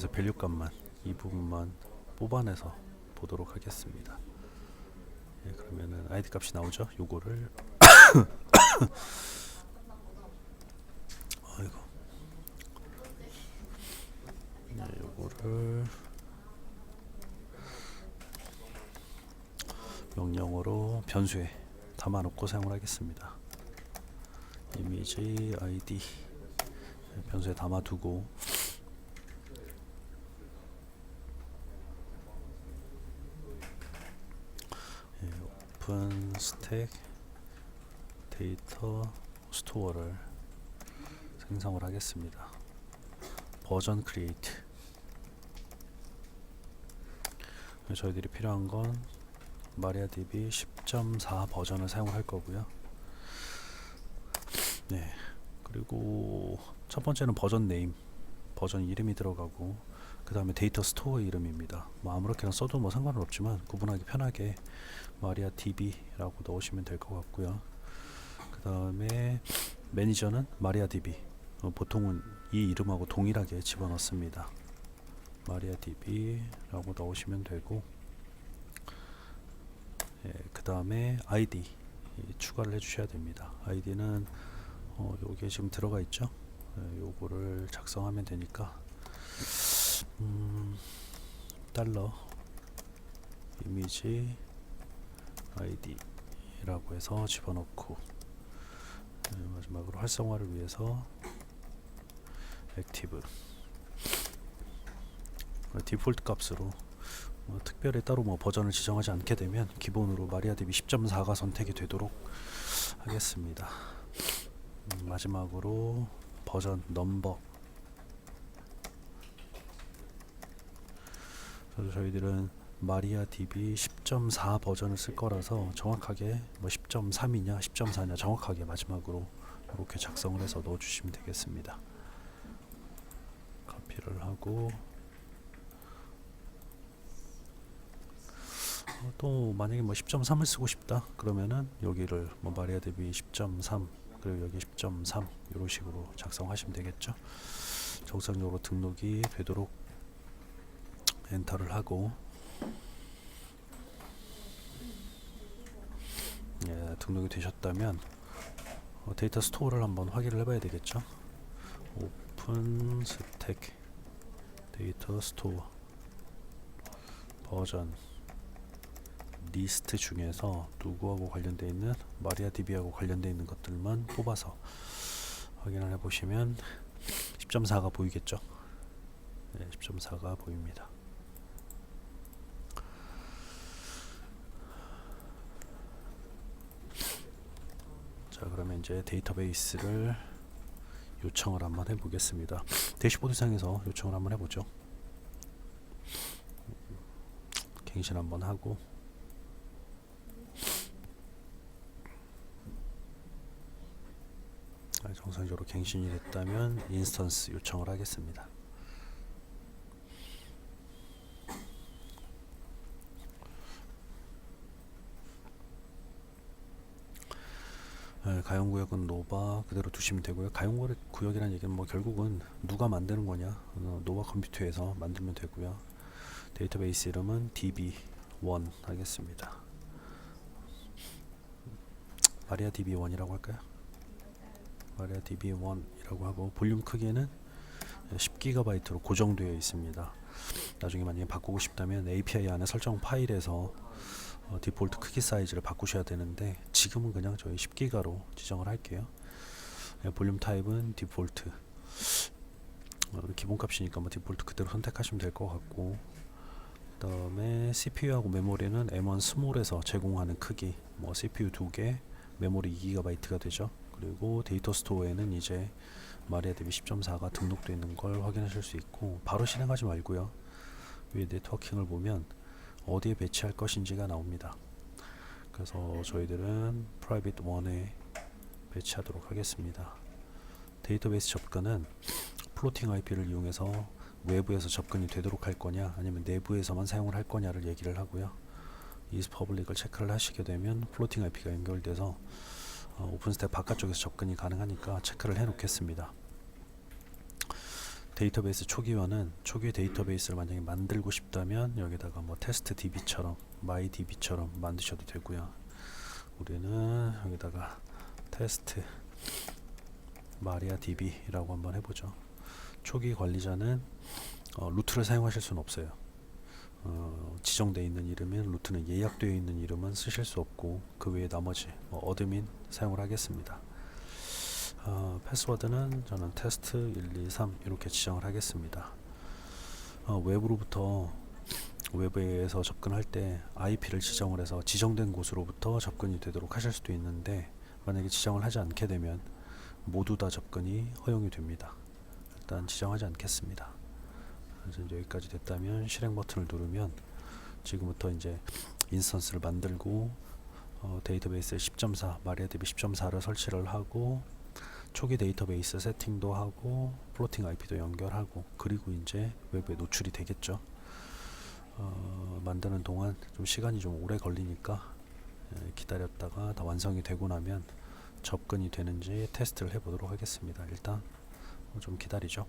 밸류 값만 이 부분만 뽑아내서 보도록 하겠습니다. 예, 그러면은 아이디 값이 나오죠. 요거를 아이고 네, 요거를 명령어로 변수에 담아놓고 사용을 하겠습니다. 이미지 아이디 변수에 담아두고 오픈 스택 데이터 스토어를 생성을 하겠습니다. 버전 크리에이트 저희들이 필요한 건 마리아DB 10.4 버전을 사용할 거고요. 네, 그리고 첫 번째는 버전 네임, 버전 이름이 들어가고 그 다음에 데이터 스토어 이름입니다. 뭐 아무렇게나 써도 뭐 상관은 없지만 구분하기 편하게 마리아DB라고 넣으시면 될 것 같고요. 그 다음에 매니저는 마리아DB, 보통은 이 이름하고 동일하게 집어넣습니다. 마리아DB라고 넣으시면 되고, 예, 그 다음에 ID 추가를 해주셔야 됩니다. ID는 요게 지금 들어가 있죠. 예, 요거를 작성하면 되니까 달러 이미지 ID라고 해서 집어넣고, 마지막으로 활성화를 위해서 액티브 디폴트 값으로 특별히 따로 뭐 버전을 지정하지 않게 되면 기본으로 마리아DB 10.4가 선택이 되도록 하겠습니다. 마지막으로 버전 넘버, 저희들은 마리아DB 10.4 버전을 쓸 거라서 정확하게 뭐 10.3이냐 10.4냐 정확하게 마지막으로 이렇게 작성을 해서 넣어주시면 되겠습니다. 카피를 하고, 또 만약에 뭐 10.3을 쓰고 싶다 그러면은 여기를 뭐 마리아DB 10.3 그리고 여기 10.3 이런 식으로 작성하시면 되겠죠. 정상적으로 등록이 되도록 엔터를 하고, 예, 등록이 되셨다면 데이터 스토어를 한번 확인을 해봐야 되겠죠. 오픈 스택 데이터 스토어 버전 리스트 중에서 누구하고 관련되어 있는 마리아DB하고 관련되어 있는 것들만 뽑아서 확인을 해보시면 10.4가 보이겠죠. 네, 10.4가 보입니다. 자, 그러면 이제 데이터베이스를 요청을 한번 해보겠습니다. 대시보드 상에서 요청을 한번 해보죠. 갱신 한번 하고, 정상적으로 갱신이 됐다면 인스턴스 요청을 하겠습니다. 가용구역은 노바 그대로 두시면 되고요. 가용구역이라는 얘기는 뭐 결국은 누가 만드는 거냐, 노바 컴퓨터에서 만들면 되고요. 데이터베이스 이름은 DB1 하겠습니다. 마리아DB1이라고 할까요? 마리아DB1이라고 하고, 볼륨 크기는 10GB로 고정되어 있습니다. 나중에 만약에 바꾸고 싶다면 API 안에 설정 파일에서 디폴트 크기 사이즈를 바꾸셔야 되는데 지금은 그냥 저희 10GB로 지정을 할게요. 볼륨 타입은 디폴트, 기본값이니까 뭐 디폴트 그대로 선택하시면 될 것 같고, 그 다음에 CPU하고 메모리는 M1 스몰에서 제공하는 크기, 뭐 CPU 2개, 메모리 2GB가 되죠. 그리고 데이터 스토어에는 이제 마리아DB 10.4가 등록되어 있는 걸 확인하실 수 있고, 바로 실행하지 말고요. 위에 네트워킹을 보면 어디에 배치할 것인지가 나옵니다. 그래서 저희들은 private 1에 배치하도록 하겠습니다. 데이터베이스 접근은 플로팅 IP를 이용해서 외부에서 접근이 되도록 할 거냐, 아니면 내부에서만 사용을 할 거냐를 얘기를 하고요. is public을 체크를 하시게 되면 플로팅 IP가 연결돼서 오픈스택 바깥쪽에서 접근이 가능하니까 체크를 해 놓겠습니다. 데이터베이스 초기화는 초기 데이터베이스를 만약에 만들고 싶다면 여기다가 뭐 테스트 DB처럼 MyDB처럼 만드셔도 되고요. 우리는 여기다가 테스트 MariaDB라고 한번 해보죠. 초기 관리자는 루트를 사용하실 수는 없어요. 지정되어 있는 이름인 루트는 예약되어 있는 이름은 쓰실 수 없고, 그 외에 나머지 어드민 사용을 하겠습니다. 패스워드는 저는 테스트 123 이렇게 지정을 하겠습니다. 외부로부터 웹에서 접근할 때 IP를 지정을 해서 지정된 곳으로부터 접근이 되도록 하실 수도 있는데, 만약에 지정을 하지 않게 되면 모두 다 접근이 허용이 됩니다. 일단 지정하지 않겠습니다. 이제 여기까지 됐다면 실행 버튼을 누르면 지금부터 이제 인스턴스를 만들고 데이터베이스 10.4 마리아DB 10.4를 설치를 하고, 초기 데이터베이스 세팅도 하고 플로팅 IP도 연결하고, 그리고 이제 웹에 노출이 되겠죠. 만드는 동안 좀 시간이 좀 오래 걸리니까 기다렸다가 다 완성이 되고 나면 접근이 되는지 테스트를 해보도록 하겠습니다. 일단 좀 기다리죠.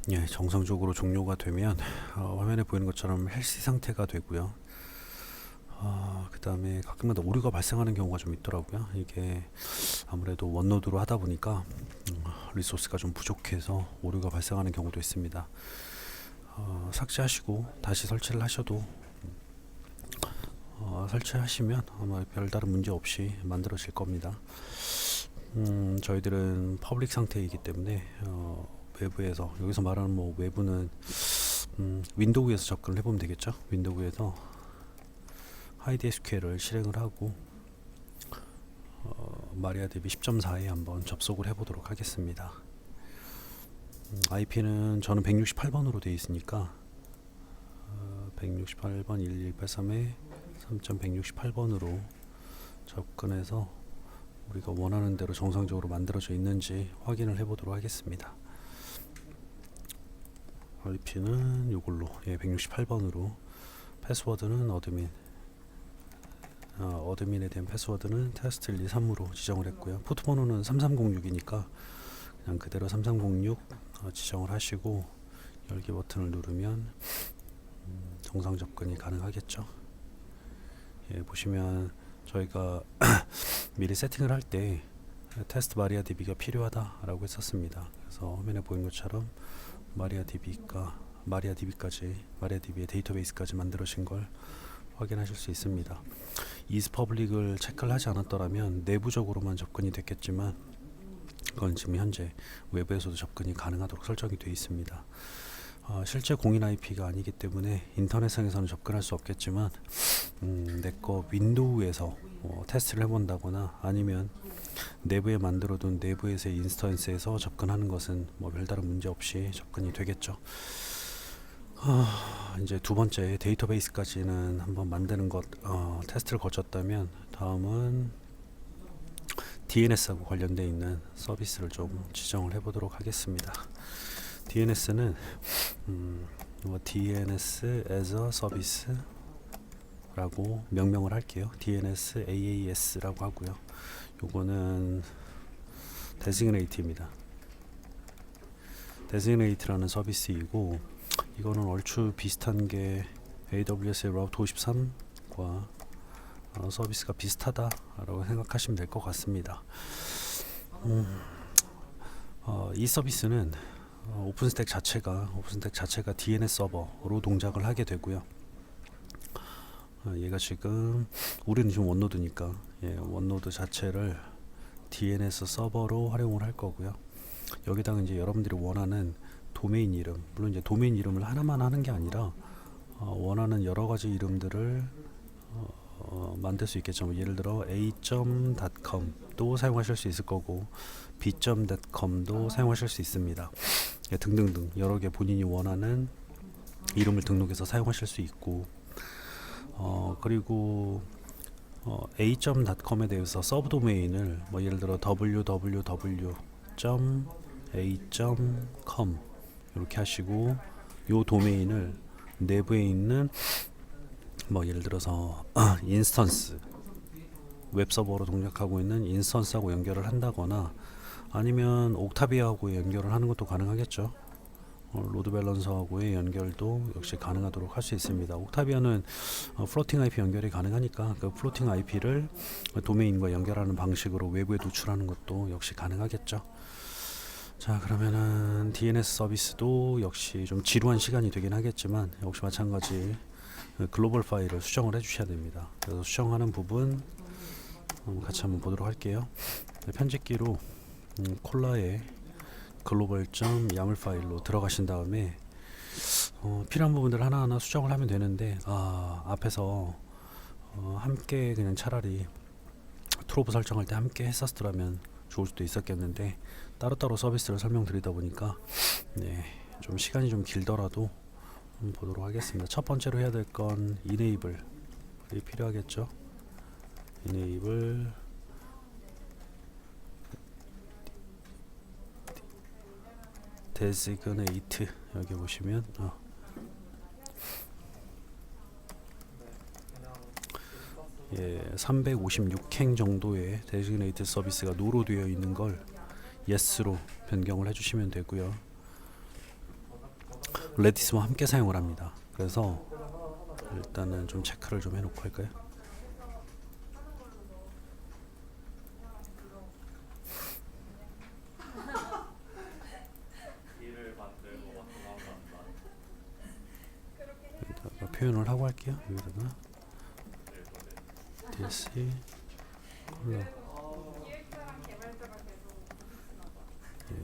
예, 정상적으로 종료가 되면 화면에 보이는 것처럼 헬시 상태가 되고요. 그 다음에 가끔마다 오류가 발생하는 경우가 좀 있더라고요. 이게 아무래도 원노드로 하다 보니까 리소스가 좀 부족해서 오류가 발생하는 경우도 있습니다. 삭제하시고 다시 설치를 하셔도 설치하시면 아마 별다른 문제 없이 만들어질 겁니다. 저희들은 퍼블릭 상태이기 때문에 외부에서, 여기서 말하는 뭐 외부는 윈도우에서 접근을 해보면 되겠죠. 윈도우에서 하이드 SQL을 실행을 하고 마리아DB 10.4에 한번 접속을 해보도록 하겠습니다. IP는 저는 168번으로 되어 있으니까 168번 11883에 3.168번으로 접근해서 우리가 원하는 대로 정상적으로 만들어져 있는지 확인을 해보도록 하겠습니다. IP는 이걸로 168번으로, 패스워드는 어드민에 대한 패스워드는 테스트 123으로 지정을 했고요. 포트번호는 3306이니까 그냥 그대로 3306 지정을 하시고 열기 버튼을 누르면 정상 접근이 가능하겠죠. 보시면 저희가 미리 세팅을 할 때 테스트 마리아DB가 필요하다라고 했었습니다. 그래서 화면에 보이는 것처럼 마리아DB의 데이터베이스까지 만들어진 걸 확인하실 수 있습니다. is public을 체크를 하지 않았더라면 내부적으로만 접근이 됐겠지만, 그건 지금 현재 외부에서도 접근이 가능하도록 설정이 되어 있습니다. 실제 공인 IP가 아니기 때문에 인터넷상에서는 접근할 수 없겠지만, 내거 윈도우에서 테스트를 해본다거나 아니면 내부에 만들어둔 내부에서의 인스턴스에서 접근하는 것은 뭐 별다른 문제 없이 접근이 되겠죠. 이제 두 번째 데이터베이스까지는 한번 만드는 것 테스트를 거쳤다면, 다음은 DNS하고 관련되어 있는 서비스를 좀 지정을 해보도록 하겠습니다. DNS는 DNS as a service 라고 명명을 할게요. DNS AAS라고 하고요. 요거는 designate입니다. designate라는 서비스이고, 이거는 얼추 비슷한 게 AWS의 라우트 53과 서비스가 비슷하다라고 생각하시면 될 것 같습니다. 이 서비스는 오픈스택 자체가 DNS 서버로 동작을 하게 되고요. 얘가 지금 우리는 지금 원노드니까 원노드 자체를 DNS 서버로 활용을 할 거고요. 여기다가 이제 여러분들이 원하는 도메인 이름, 물론 이제 도메인 이름을 하나만 하는 게 아니라 원하는 여러 가지 이름들을 만들 수 있겠죠. 예를 들어 a.com도 사용하실 수 있을 거고 b.com도 사용하실 수 있습니다. 등등등 여러 개 본인이 원하는 이름을 등록해서 사용하실 수 있고 그리고 a.com에 대해서 서브 도메인을 예를 들어 www.a.com 이렇게 하시고 요 도메인을 내부에 있는 예를 들어서 인스턴스 웹서버로 동작하고 있는 인스턴스하고 연결을 한다거나 아니면 옥타비아하고 연결을 하는 것도 가능하겠죠. 로드 밸런서하고의 연결도 역시 가능하도록 할 수 있습니다. 옥타비아는 플로팅 IP 연결이 가능하니까 그 플로팅 IP를 도메인과 연결하는 방식으로 외부에 노출하는 것도 역시 가능하겠죠. 자, 그러면은 DNS 서비스도 역시 좀 지루한 시간이 되긴 하겠지만 역시 마찬가지 글로벌 파일을 수정을 해 주셔야 됩니다. 그래서 수정하는 부분 같이 한번 보도록 할게요. 편집기로 콜라의 글로벌.yaml 파일로 들어가신 다음에 필요한 부분들 하나하나 수정을 하면 되는데 앞에서 함께 그냥 차라리 트로브 설정할 때 함께 했었더라면 좋을 수도 있었겠는데 따로따로 서비스를 설명드리다 보니까 좀 시간이 좀 길더라도 보도록 하겠습니다. 첫 번째로 해야 될 건 enable이 필요하겠죠. enable designate 여기 보시면 356행 정도의 designate 서비스가 노로 되어 있는 걸 yes로 변경을 해주시면 되고요. 레디스와 함께 사용을 합니다. 그래서 일단은 좀 체크를 좀 해놓고 할까요? 여기다가 표현을 하고 할게요. 여기다가 DLC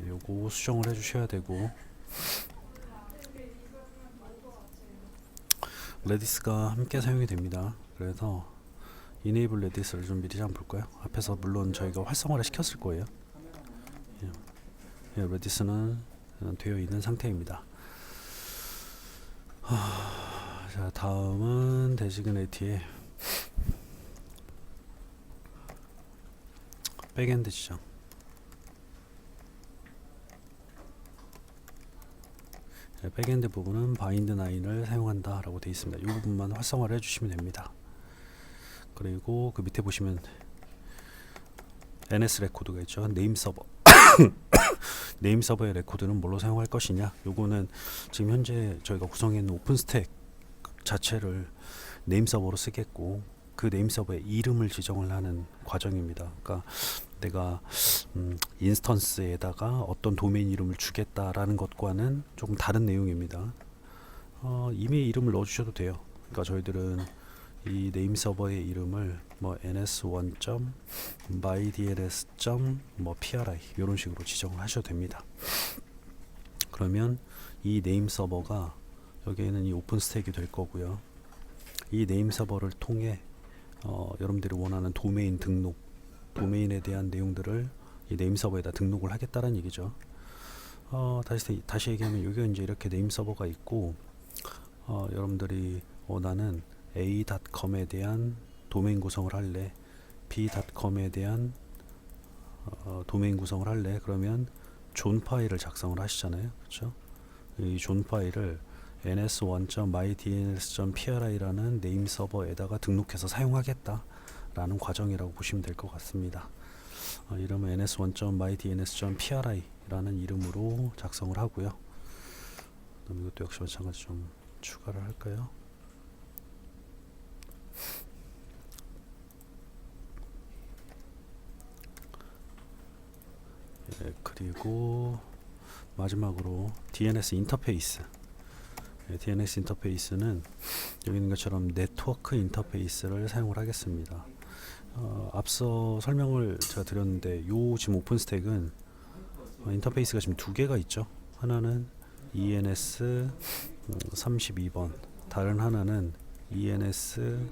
요거 수정을 해주셔야 되고 레디스가 함께 사용이 됩니다. 그래서 enable 레디스를 좀 미리 한번 볼까요? 앞에서 물론 저희가 활성화를 시켰을 거예요. 레디스는 되어 있는 상태입니다. 자, 다음은 데지그네이트의 백엔드 지정. 백엔드 부분은 바인드 9을 사용한다 라고 되어 있습니다. 이 부분만 활성화를 해주시면 됩니다. 그리고 그 밑에 보시면 NS 레코드가 있죠. 네임 서버 네임 서버의 레코드는 뭘로 사용할 것이냐, 요거는 지금 현재 저희가 구성해 있는 오픈스택 자체를 네임 서버로 쓰겠고 그 네임 서버의 이름을 지정을 하는 과정입니다. 그러니까 내가 인스턴스에다가 어떤 도메인 이름을 주겠다라는 것과는 조금 다른 내용입니다. 이미 이름을 넣어주셔도 돼요. 그러니까 저희들은 이 네임 서버의 이름을 ns1.mydns.pri 이런 식으로 지정을 하셔도 됩니다. 그러면 이 네임 서버가 여기에는 이 오픈 스택이 될 거고요. 이 네임 서버를 통해 여러분들이 원하는 도메인 등록, 도메인에 대한 내용들을 이 네임 서버에다 등록을 하겠다는 얘기죠. 다시 얘기하면 여기가 이제 이렇게 네임 서버가 있고 여러분들이 원하는 a.com에 대한 도메인 구성을 할래, b.com에 대한 도메인 구성을 할래, 그러면 존 파일을 작성을 하시잖아요. 그렇죠? 이 존 파일을 ns1.mydns.pri라는 네임 서버에다가 등록해서 사용하겠다라는 과정이라고 보시면 될 것 같습니다. 이름은 ns1.mydns.pri라는 이름으로 작성을 하고요. 그럼 이것도 역시 마찬가지 좀 추가를 할까요? 예, 그리고 마지막으로 DNS 인터페이스. 예, DNS 인터페이스는 여기 있는 것처럼 네트워크 인터페이스를 사용을 하겠습니다. 앞서 설명을 제가 드렸는데 요 지금 오픈스택은 인터페이스가 지금 두 개가 있죠. 하나는 ENS 32번, 다른 하나는 ENS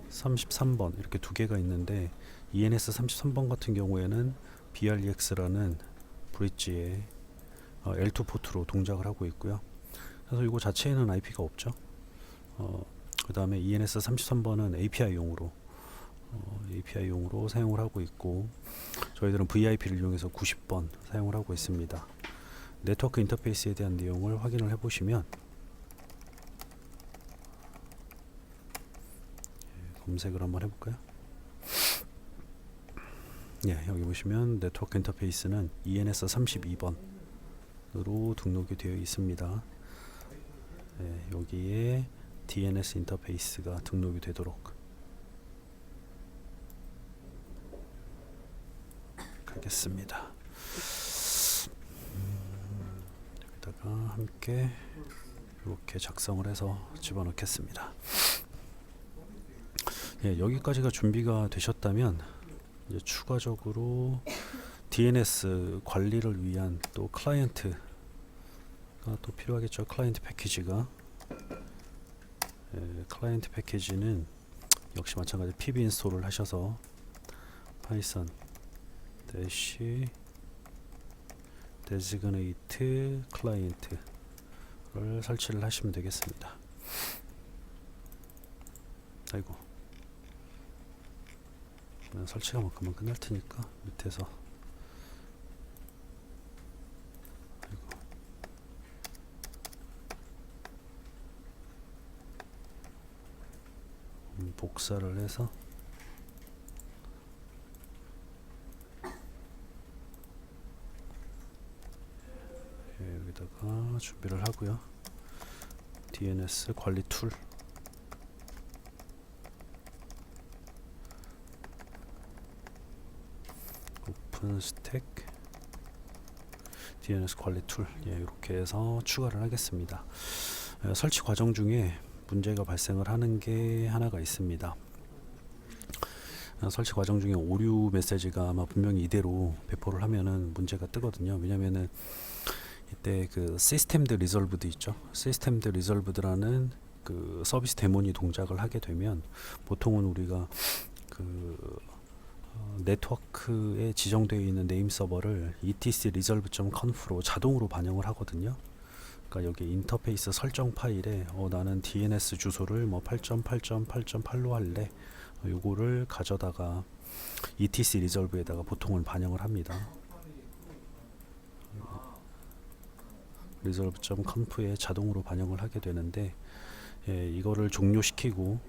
33번, 이렇게 두 개가 있는데 ENS 33번 같은 경우에는 BREX라는 브릿지에 L2 포트로 동작을 하고 있고요. 그래서 이거 자체에는 IP가 없죠. 그 다음에 ENS 33번은 API용으로 사용을 하고 있고, 저희들은 VIP를 이용해서 90번 사용을 하고 있습니다. 네트워크 인터페이스에 대한 내용을 확인을 해보시면, 검색을 한번 해볼까요? 예, 여기 보시면 네트워크 인터페이스는 ENS 32번으로 등록이 되어 있습니다. 예, 여기에 DNS 인터페이스가 등록이 되도록 하겠습니다. 여기다가 함께 이렇게 작성을 해서 집어넣겠습니다. 예, 여기까지가 준비가 되셨다면 이제 추가적으로 DNS 관리를 위한 또 클라이언트가 또 필요하겠죠. 클라이언트 패키지가, 예, 클라이언트 패키지는 역시 마찬가지 pb 인스톨을 하셔서 파이썬 대시 designate client를 설치를 하시면 되겠습니다. 아이고, 설치가 뭐 금방 끝날 테니까 밑에서, 아이고, 복사를 해서 여기다가 준비를 하고요. DNS 관리 툴, 오픈스택 DNS 관리 툴, 예, 이렇게 해서 추가를 하겠습니다. 설치 과정 중에 문제가 발생을 하는 게 하나가 있습니다. 설치 과정 중에 오류 메시지가 아마 분명히 이대로 배포를 하면은 문제가 뜨거든요. 왜냐면은 이때 그 시스템드 리졸브드 있죠. 시스템드 리졸브드라는 그 서비스 데몬이 동작을 하게 되면 보통은 우리가 그 네트워크에 지정되어 있는 네임 서버를 etc resolve.conf로 자동으로 반영을 하거든요. 그러니까 여기 인터페이스 설정 파일에 나는 DNS 주소를 뭐 8.8.8.8로 할래, 요거를 가져다가 etc resolve에다가 보통은 반영을 합니다. resolve.conf에 자동으로 반영을 하게 되는데, 예, 이거를 종료시키고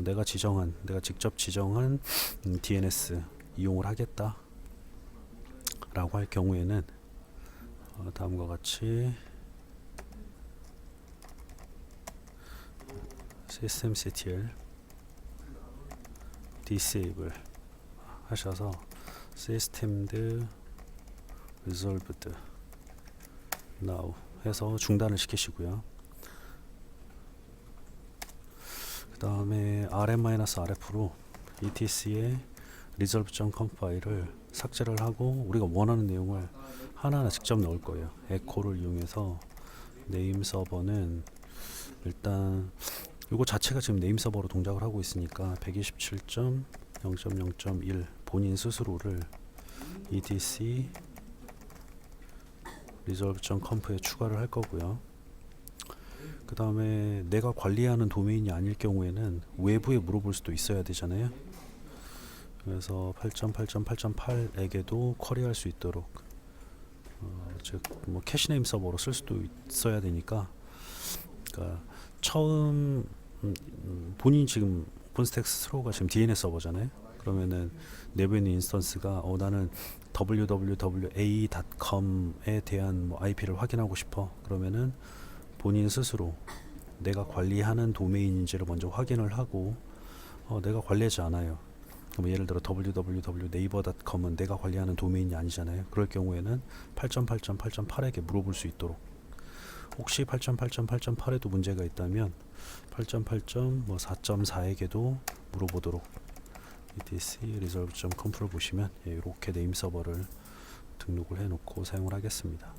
내가 직접 지정한 DNS 이용을 하겠다 라고 할 경우에는 다음과 같이 systemctl disable 하셔서 systemd resolved now 해서 중단을 시키시고요. 그 다음에 rm-rf로 etc의 resolve.conf 파일을 삭제를 하고 우리가 원하는 내용을 하나하나 직접 넣을 거예요. 에코를 이용해서 네임 서버는 일단 이거 자체가 지금 네임 서버로 동작을 하고 있으니까 127.0.0.1 본인 스스로를 etc resolve.conf에 추가를 할 거고요. 그 다음에 내가 관리하는 도메인이 아닐 경우에는 외부에 물어볼 수도 있어야 되잖아요. 그래서 8.8.8.8에게도 쿼리할 수 있도록 즉 뭐 캐시네임 서버로 쓸 수도 있어야 되니까, 그러니까 처음 본인이 지금 오픈스택 스스로가 지금 DNS 서버잖아요. 그러면은 내부에 있는 인스턴스가 나는 www.a.com에 대한 뭐 IP를 확인하고 싶어. 그러면은 본인 스스로 내가 관리하는 도메인인지를 먼저 확인을 하고 내가 관리하지 않아요. 뭐 예를 들어 www.naver.com은 내가 관리하는 도메인이 아니잖아요. 그럴 경우에는 8.8.8.8에게 물어볼 수 있도록, 혹시 8.8.8.8에도 문제가 있다면 8.8.4.4에게도 물어보도록 etc resolve.conf를 보시면 이렇게 네임 서버를 등록을 해놓고 사용을 하겠습니다.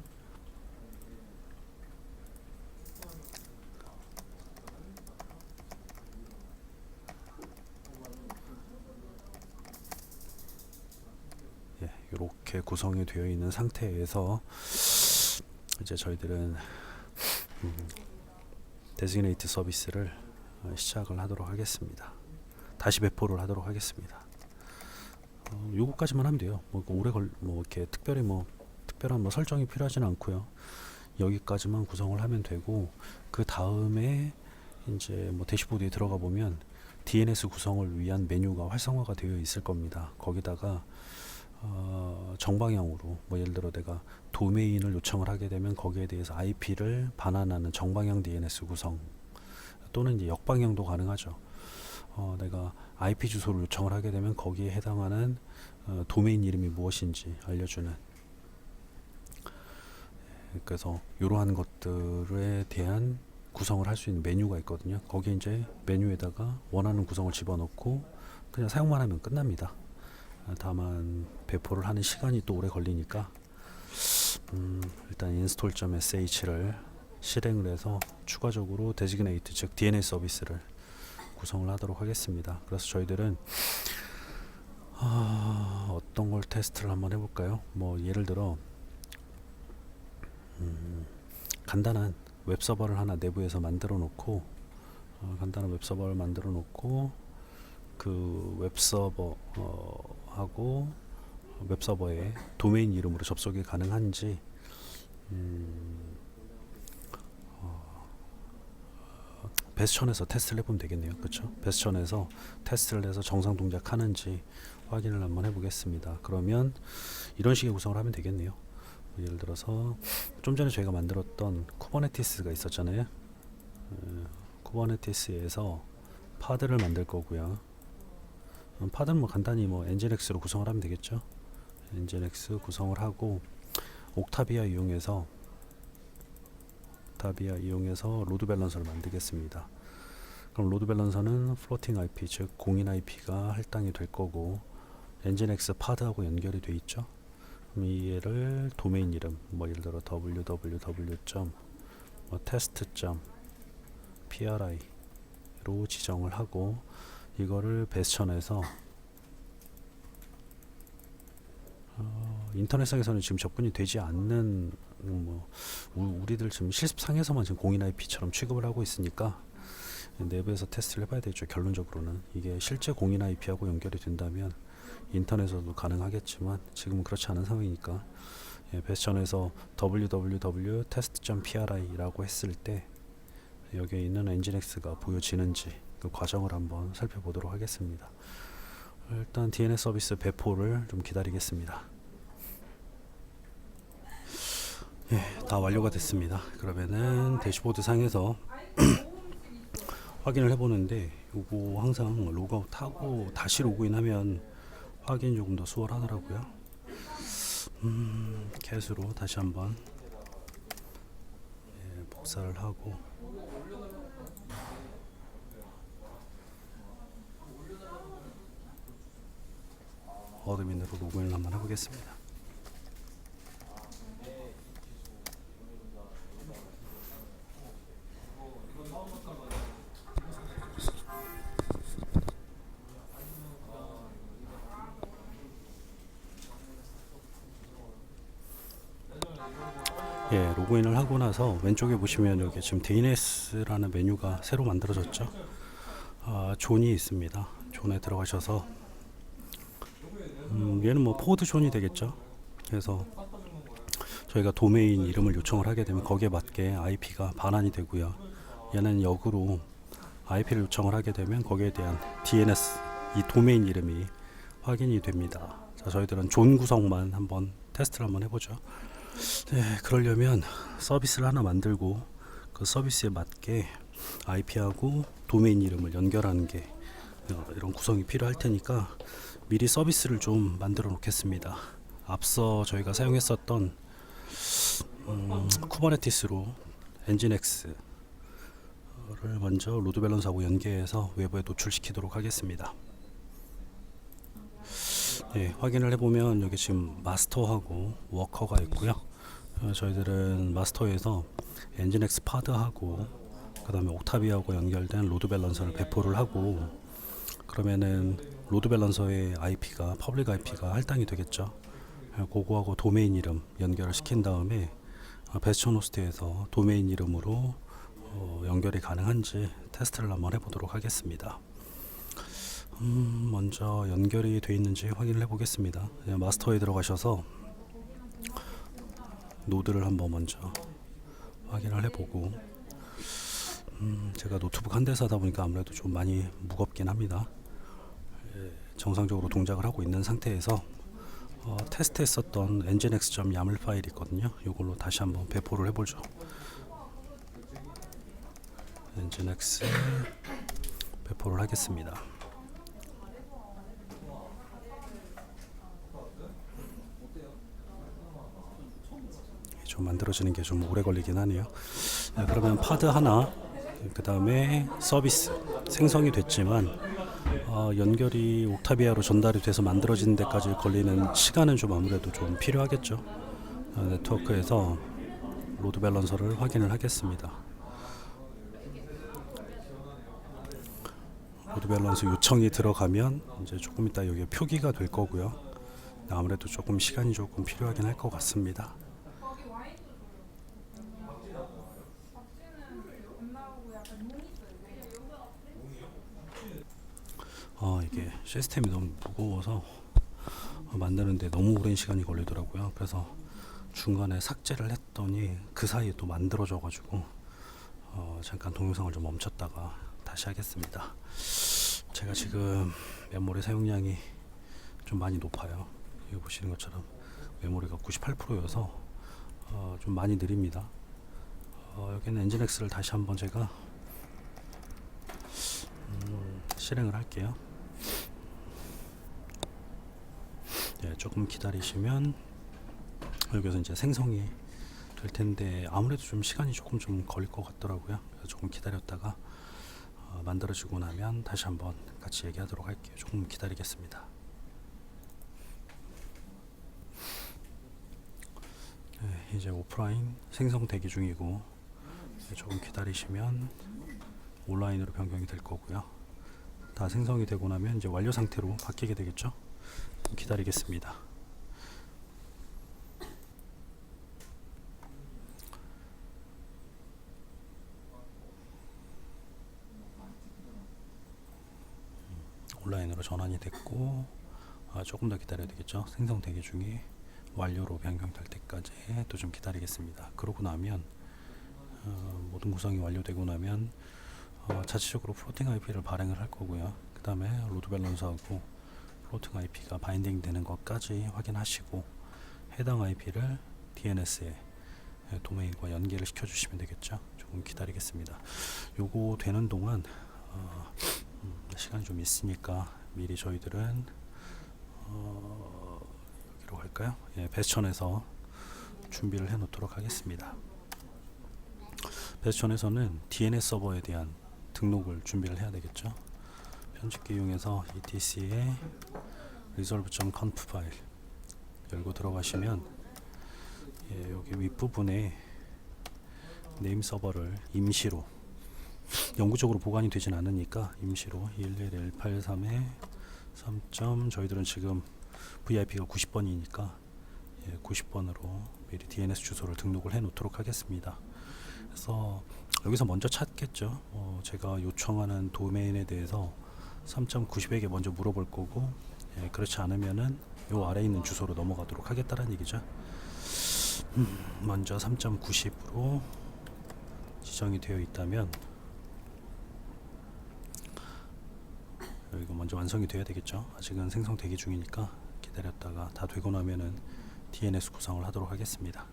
이렇게 구성이 되어 있는 상태에서 이제 저희들은 데지그네이트 서비스를 시작을 하도록 하겠습니다. 다시 배포를 하도록 하겠습니다. 요거까지만 하면 돼요. 뭐 이렇게 특별한 설정이 필요하지는 않고요. 여기까지만 구성을 하면 되고, 그 다음에 이제 대시보드에 들어가 보면 DNS 구성을 위한 메뉴가 활성화가 되어 있을 겁니다. 거기다가 정방향으로 예를 들어 내가 도메인을 요청을 하게 되면 거기에 대해서 IP를 반환하는 정방향 DNS 구성, 또는 이제 역방향도 가능하죠. 내가 IP 주소를 요청을 하게 되면 거기에 해당하는 도메인 이름이 무엇인지 알려주는, 그래서 이러한 것들에 대한 구성을 할 수 있는 메뉴가 있거든요. 거기에 이제 메뉴에다가 원하는 구성을 집어넣고 그냥 사용만 하면 끝납니다. 다만 배포를 하는 시간이 또 오래 걸리니까 일단 install.sh를 실행을 해서 추가적으로 데지그네이트, 즉 DNS 서비스를 구성을 하도록 하겠습니다. 그래서 저희들은 어떤 걸 테스트를 한번 해볼까요? 예를 들어 간단한 웹서버를 하나 내부에서 만들어 놓고 그 웹서버하고 웹서버의 도메인 이름으로 접속이 가능한지 베스천에서 테스트를 해보면 되겠네요. 그렇죠? 베스천에서 테스트를 해서 정상 동작하는지 확인을 한번 해보겠습니다. 그러면 이런 식의 구성을 하면 되겠네요. 예를 들어서 좀 전에 저희가 만들었던 쿠버네티스가 있었잖아요. 쿠버네티스에서 파드를 만들 거고요. 파드는 간단히 엔진엑스로 구성을 하면 되겠죠. 엔진엑스 구성을 하고 옥타비아 이용해서 로드 밸런서를 만들겠습니다. 그럼 로드 밸런서는 플로팅 IP, 즉 공인 IP가 할당이 될 거고, 엔진엑스 파드하고 연결이 돼 있죠. 그럼 얘를 도메인 이름, 예를 들어 www.test.pri로 지정을 하고, 이거를 베스천에서 인터넷상에서는 지금 접근이 되지 않는, 우리들 지금 실습상에서만 지금 공인 IP처럼 취급을 하고 있으니까 내부에서 테스트를 해봐야 되죠. 결론적으로는 이게 실제 공인 IP하고 연결이 된다면 인터넷에서도 가능하겠지만 지금은 그렇지 않은 상황이니까, 베스천에서 www.test.pri라고 했을 때 여기에 있는 엔진엑스가 보여지는지 그 과정을 한번 살펴보도록 하겠습니다. 일단 DNS 서비스 배포를 좀 기다리겠습니다. 다 완료가 됐습니다. 그러면은 대시보드 상에서 확인을 해보는데, 요거 항상 로그아웃하고 다시 로그인하면 확인이 조금 더 수월하더라고요. 캣으로 다시 한번 복사를 하고 어드민으로 로그인을 한번 해보겠습니다. 로그인을 하고 나서 왼쪽에 보시면 여기 지금 DNS라는 메뉴가 새로 만들어졌죠. 존이 있습니다. 존에 들어가셔서 얘는 포워드 존이 되겠죠. 그래서 저희가 도메인 이름을 요청을 하게 되면 거기에 맞게 IP가 반환이 되고요. 얘는 역으로 IP를 요청을 하게 되면 거기에 대한 DNS, 이 도메인 이름이 확인이 됩니다. 자, 저희들은 존 구성만 한번 테스트를 한번 해보죠. 그러려면 서비스를 하나 만들고 그 서비스에 맞게 IP하고 도메인 이름을 연결하는 게 이런 구성이 필요할 테니까 미리 서비스를 좀 만들어 놓겠습니다. 앞서 저희가 사용했었던 쿠버네티스로 엔진X를 먼저 로드 밸런서하고 연계해서 외부에 노출시키도록 하겠습니다. 예, 확인을 해보면 여기 지금 마스터하고 워커가 있고요. 저희들은 마스터에서 엔진X 파드하고 그 다음에 옥타비아하고 연결된 로드 밸런서를 배포를 하고, 그러면은 로드 밸런서의 IP가 퍼블릭 IP가 할당이 되겠죠. 그거하고 도메인 이름 연결을 시킨 다음에 베스천 호스트에서 도메인 이름으로 연결이 가능한지 테스트를 한번 해보도록 하겠습니다. 먼저 연결이 되어 있는지 확인을 해보겠습니다. 마스터에 들어가셔서 노드를 한번 먼저 확인을 해보고, 제가 노트북 한 대 사다 보니까 아무래도 좀 많이 무겁긴 합니다. 정상적으로 동작을 하고 있는 상태에서 테스트했었던 nginx.yaml 파일이 있거든요. 이걸로 다시 한번 배포를 해보죠. nginx 배포를 하겠습니다. 좀 만들어지는 게 좀 오래 걸리긴 하네요. 그러면 파드 하나, 그 다음에 서비스 생성이 됐지만 연결이 옥타비아로 전달이 돼서 만들어지는 데까지 걸리는 시간은 좀 아무래도 좀 필요하겠죠. 네트워크에서 로드 밸런서를 확인을 하겠습니다. 로드 밸런서 요청이 들어가면 이제 조금 이따 여기에 표기가 될 거고요. 아무래도 조금 시간이 조금 필요하긴 할 것 같습니다. 이게 시스템이 너무 무거워서 만드는데 너무 오랜 시간이 걸리더라고요. 그래서 중간에 삭제를 했더니 그 사이에 또 만들어져 가지고 잠깐 동영상을 좀 멈췄다가 다시 하겠습니다. 제가 지금 메모리 사용량이 좀 많이 높아요. 여기 보시는 것처럼 메모리가 98%여서 좀 많이 느립니다. 여기는 엔진X를 다시 한번 제가 실행을 할게요. 네, 조금 기다리시면 여기서 이제 생성이 될 텐데 아무래도 좀 시간이 조금 좀 걸릴 것 같더라고요. 그래서 조금 기다렸다가 만들어지고 나면 다시 한번 같이 얘기하도록 할게요. 조금 기다리겠습니다. 네, 이제 오프라인 생성 대기 중이고, 조금 기다리시면 온라인으로 변경이 될 거고요. 다 생성이 되고 나면 이제 완료 상태로 바뀌게 되겠죠. 기다리겠습니다. 온라인으로 전환이 됐고, 조금 더 기다려야 되겠죠. 생성 대기 중에 완료로 변경될 때까지 또 좀 기다리겠습니다. 그러고 나면 모든 구성이 완료되고 나면 자체적으로 플로팅 IP를 발행을 할 거고요. 그 다음에 로드 밸런서하고 플로팅 IP가 바인딩 되는 것까지 확인하시고 해당 IP를 DNS에 도메인과 연계를 시켜주시면 되겠죠. 조금 기다리겠습니다. 요거 되는 동안 시간이 좀 있으니까 미리 저희들은 여기로 갈까요? 베스천에서 준비를 해 놓도록 하겠습니다. 베스천에서는 DNS 서버에 대한 등록을 준비를 해야 되겠죠. 편집기 이용해서 etc의 resolve.conf 파일 열고 들어가시면 여기 윗부분에 네임 서버를 임시로, 영구적으로 보관이 되진 않으니까 임시로 11183에 3. 저희들은 지금 VIP가 90번이니까 90번으로 미리 DNS 주소를 등록을 해 놓도록 하겠습니다. 그래서 여기서 먼저 찾겠죠. 제가 요청하는 도메인에 대해서 3.90에게 먼저 물어볼 거고, 그렇지 않으면은 요 아래에 있는 주소로 넘어가도록 하겠다는 얘기죠. 먼저 3.90으로 지정이 되어 있다면 여기가 먼저 완성이 돼야 되겠죠. 아직은 생성 대기 중이니까 기다렸다가 다 되고 나면은 DNS 구성을 하도록 하겠습니다.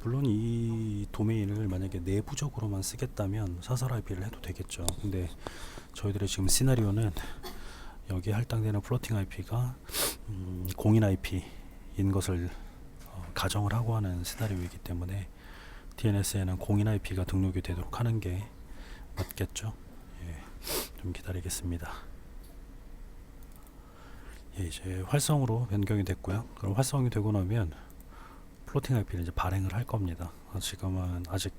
물론 이 도메인을 만약에 내부적으로만 쓰겠다면 사설 IP를 해도 되겠죠. 근데 저희들의 지금 시나리오는 여기에 할당되는 플로팅 IP가 공인 IP인 것을 가정을 하고 하는 시나리오이기 때문에 DNS에는 공인 IP가 등록이 되도록 하는 게 맞겠죠. 예, 좀 기다리겠습니다. 예, 이제 활성으로 변경이 됐고요. 그럼 활성이 되고 나면 플로팅 IP를 이제 발행을 할 겁니다. 지금은 아직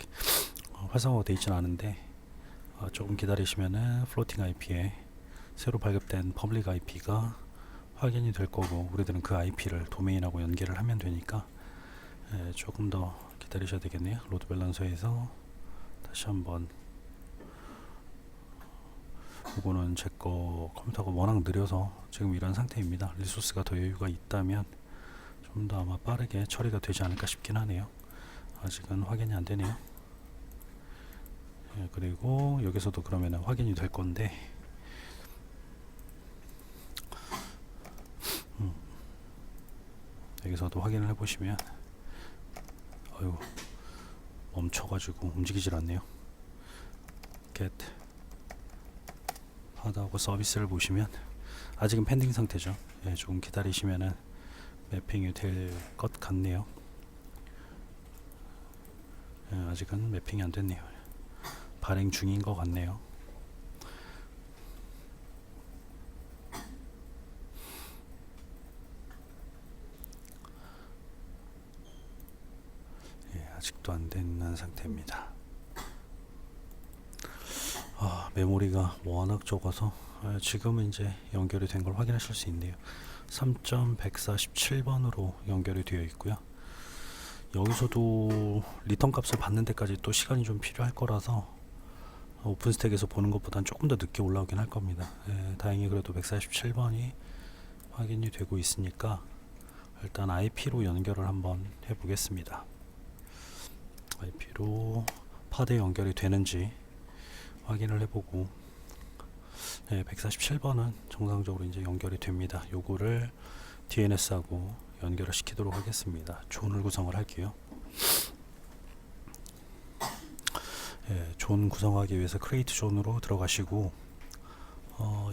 활성화가 되어 있지는 않은데 조금 기다리시면은 플로팅 IP에 새로 발급된 퍼블릭 IP가 확인이 될 거고, 우리들은 그 IP를 도메인하고 연계를 하면 되니까 조금 더 기다리셔야 되겠네요. 로드 밸런서에서 다시 한번, 이거는 제 거 컴퓨터가 워낙 느려서 지금 이런 상태입니다. 리소스가 더 여유가 있다면 좀 더 아마 빠르게 처리가 되지 않을까 싶긴 하네요. 아직은 확인이 안 되네요. 그리고 여기서도 그러면 확인이 될 건데, 여기서도 확인을 해보시면 멈춰가지고 움직이질 않네요. get 하다고 서비스를 보시면 아직은 펜딩 상태죠. 조금 기다리시면은 매핑이 될 것 같네요. 아직은 매핑이 안 됐네요. 발행 중인 것 같네요. 아직도 안 되는 상태입니다. 메모리가 워낙 적어서 지금은 이제 연결이 된 걸 확인하실 수 있네요. 3.147번으로 연결이 되어 있고요. 여기서도 리턴 값을 받는 데까지 또 시간이 좀 필요할 거라서 오픈스택에서 보는 것보다는 조금 더 늦게 올라오긴 할 겁니다. 다행히 그래도 147번이 확인이 되고 있으니까 일단 IP로 연결을 한번 해보겠습니다. IP로 파드 연결이 되는지 확인을 해보고, 147번은 정상적으로 이제 연결이 됩니다. 요거를 DNS하고 연결을 시키도록 하겠습니다. 존을 구성을 할게요. 존 구성하기 위해서 크리에이트 존으로 들어가시고,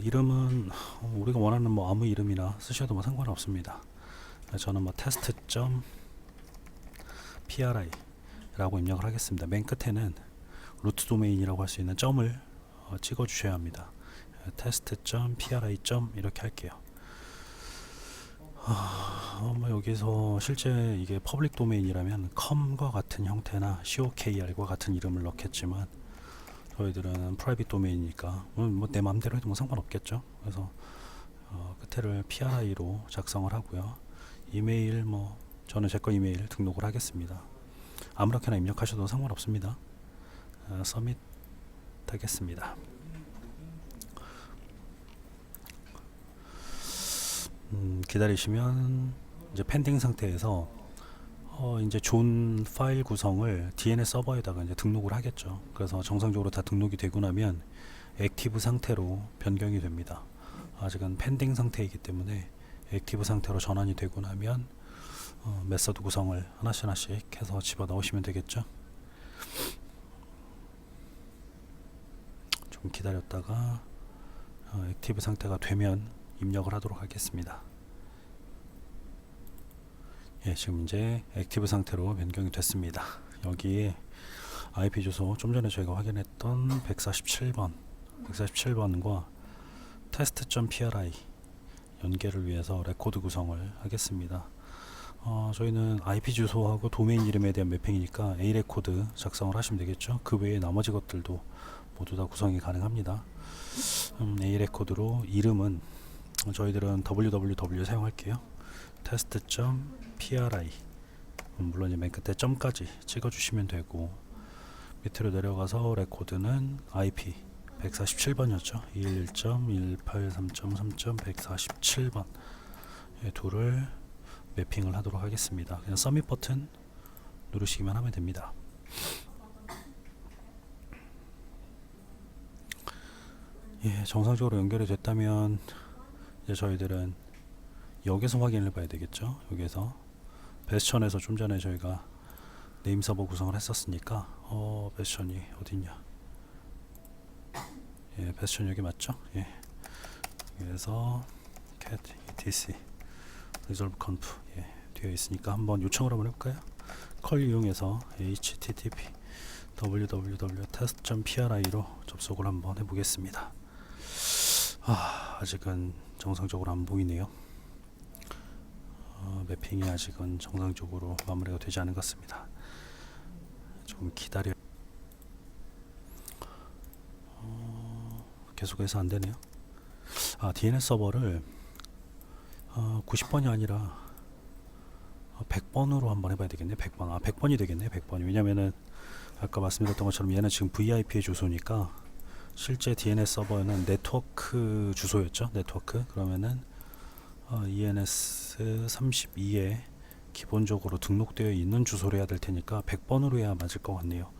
이름은 우리가 원하는 뭐 아무 이름이나 쓰셔도 뭐 상관없습니다. 저는 뭐 test.pri 라고 입력을 하겠습니다. 맨 끝에는 루트 도메인이라고 할 수 있는 점을 찍어 주셔야 합니다. test.pri. 이렇게 할게요. 여기서 실제 이게 퍼블릭 도메인이라면 com과 같은 형태나 COKR과 같은 이름을 넣겠지만, 저희들은 프라이빗 도메인이니까 뭐 내 마음대로 해도 뭐 상관없겠죠. 그래서 끝에를 pri로 작성을 하고요. 이메일 저는 제 거 이메일 등록을 하겠습니다. 아무렇게나 입력하셔도 상관없습니다. 서밋 하겠습니다. 기다리시면 이제 펜딩 상태에서 이제 존 파일 구성을 DNS 서버에다가 이제 등록을 하겠죠. 그래서 정상적으로 다 등록이 되고 나면 액티브 상태로 변경이 됩니다. 아직은 펜딩 상태이기 때문에 액티브 상태로 전환이 되고 나면 메서드 구성을 하나씩 해서 집어 넣으시면 되겠죠. 좀 기다렸다가 액티브 상태가 되면 입력을 하도록 하겠습니다. 지금 이제 액티브 상태로 변경이 됐습니다. 여기에 IP 주소 좀 전에 저희가 확인했던 147번과 test.pri 연결을 위해서 레코드 구성을 하겠습니다. 저희는 IP 주소하고 도메인 이름에 대한 매핑이니까 A 레코드 작성을 하시면 되겠죠. 그 외에 나머지 것들도 모두 다 구성이 가능합니다. A 레코드로 이름은 저희들은 www 사용할게요. test.pri. 물론 이제 맨 끝에 점까지 찍어주시면 되고, 밑으로 내려가서 레코드는 IP 147번이었죠. 21.183.3.147번 둘을 매핑을 하도록 하겠습니다. 그냥 서밋 버튼 누르시기만 하면 됩니다. 정상적으로 연결이 됐다면 이제 저희들은 여기서 확인을 봐야 되겠죠. 여기서 베스천에서 좀 전에 저희가 네임 서버 구성을 했었으니까 베스천이 어딨냐? 예, 베스천 여기 맞죠? 예. 그래서 cat etc resolve conf 예, 되어 있으니까 한번 요청을 한번 해볼까요? 컬 이용해서 http www test.pri로 접속을 한번 해보겠습니다. 아직은 정상적으로 안 보이네요. 매핑이 아직은 정상적으로 마무리가 되지 않은 것 같습니다. 좀 기다려. 계속해서 안 되네요. DNS 서버를 90번이 아니라 100번으로 한번 해봐야 되겠네. 100번. 100번이 되겠네. 100번이. 왜냐면은 아까 말씀드렸던 것처럼 얘는 지금 VIP의 주소니까 실제 DNS 서버는 네트워크 주소였죠. 네트워크. 그러면은 ENS 32에 기본적으로 등록되어 있는 주소로 해야 될 테니까 100번으로 해야 맞을 것 같네요.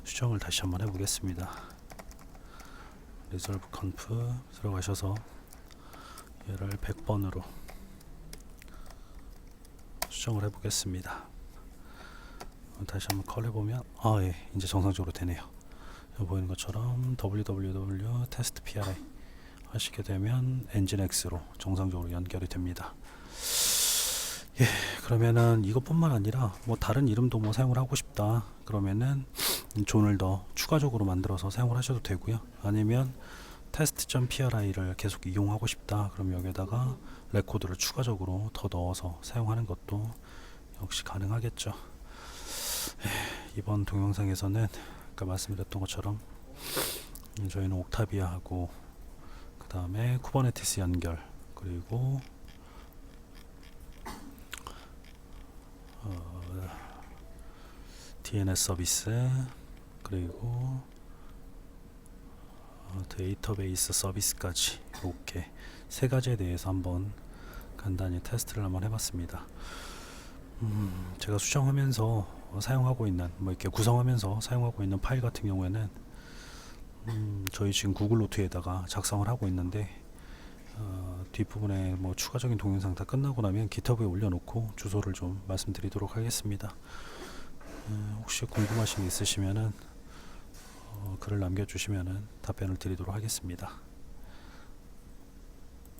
수정을 다시 한번 해보겠습니다. resolve conf 들어가셔서 얘를 100번으로 수정을 해보겠습니다. 다시 한번 컬 해보면 예, 이제 정상적으로 되네요. 여기 보이는 것처럼 www test pri 하시게 되면 엔진X로 정상적으로 연결이 됩니다. 예, 그러면은 이것뿐만 아니라 뭐 다른 이름도 뭐 사용을 하고 싶다 그러면은 존을 더 추가적으로 만들어서 사용을 하셔도 되고요. 아니면 test.pri를 계속 이용하고 싶다 그럼 여기에다가 레코드를 추가적으로 더 넣어서 사용하는 것도 역시 가능하겠죠. 이번 동영상에서는 아까 말씀드렸던 것처럼 저희는 옥타비아하고 그 다음에 쿠버네티스 연결 그리고 DNS 서비스 그리고 데이터베이스 서비스까지 이렇게 세 가지에 대해서 한번 간단히 테스트를 한번 해봤습니다. 제가 수정하면서 사용하고 있는 뭐 이렇게 구성하면서 사용하고 있는 파일 같은 경우에는 저희 지금 구글 노트에다가 작성을 하고 있는데 뒷부분에 뭐 추가적인 동영상 다 끝나고 나면 GitHub에 올려놓고 주소를 좀 말씀드리도록 하겠습니다. 혹시 궁금하신 게 있으시면은 글을 남겨주시면은 답변을 드리도록 하겠습니다.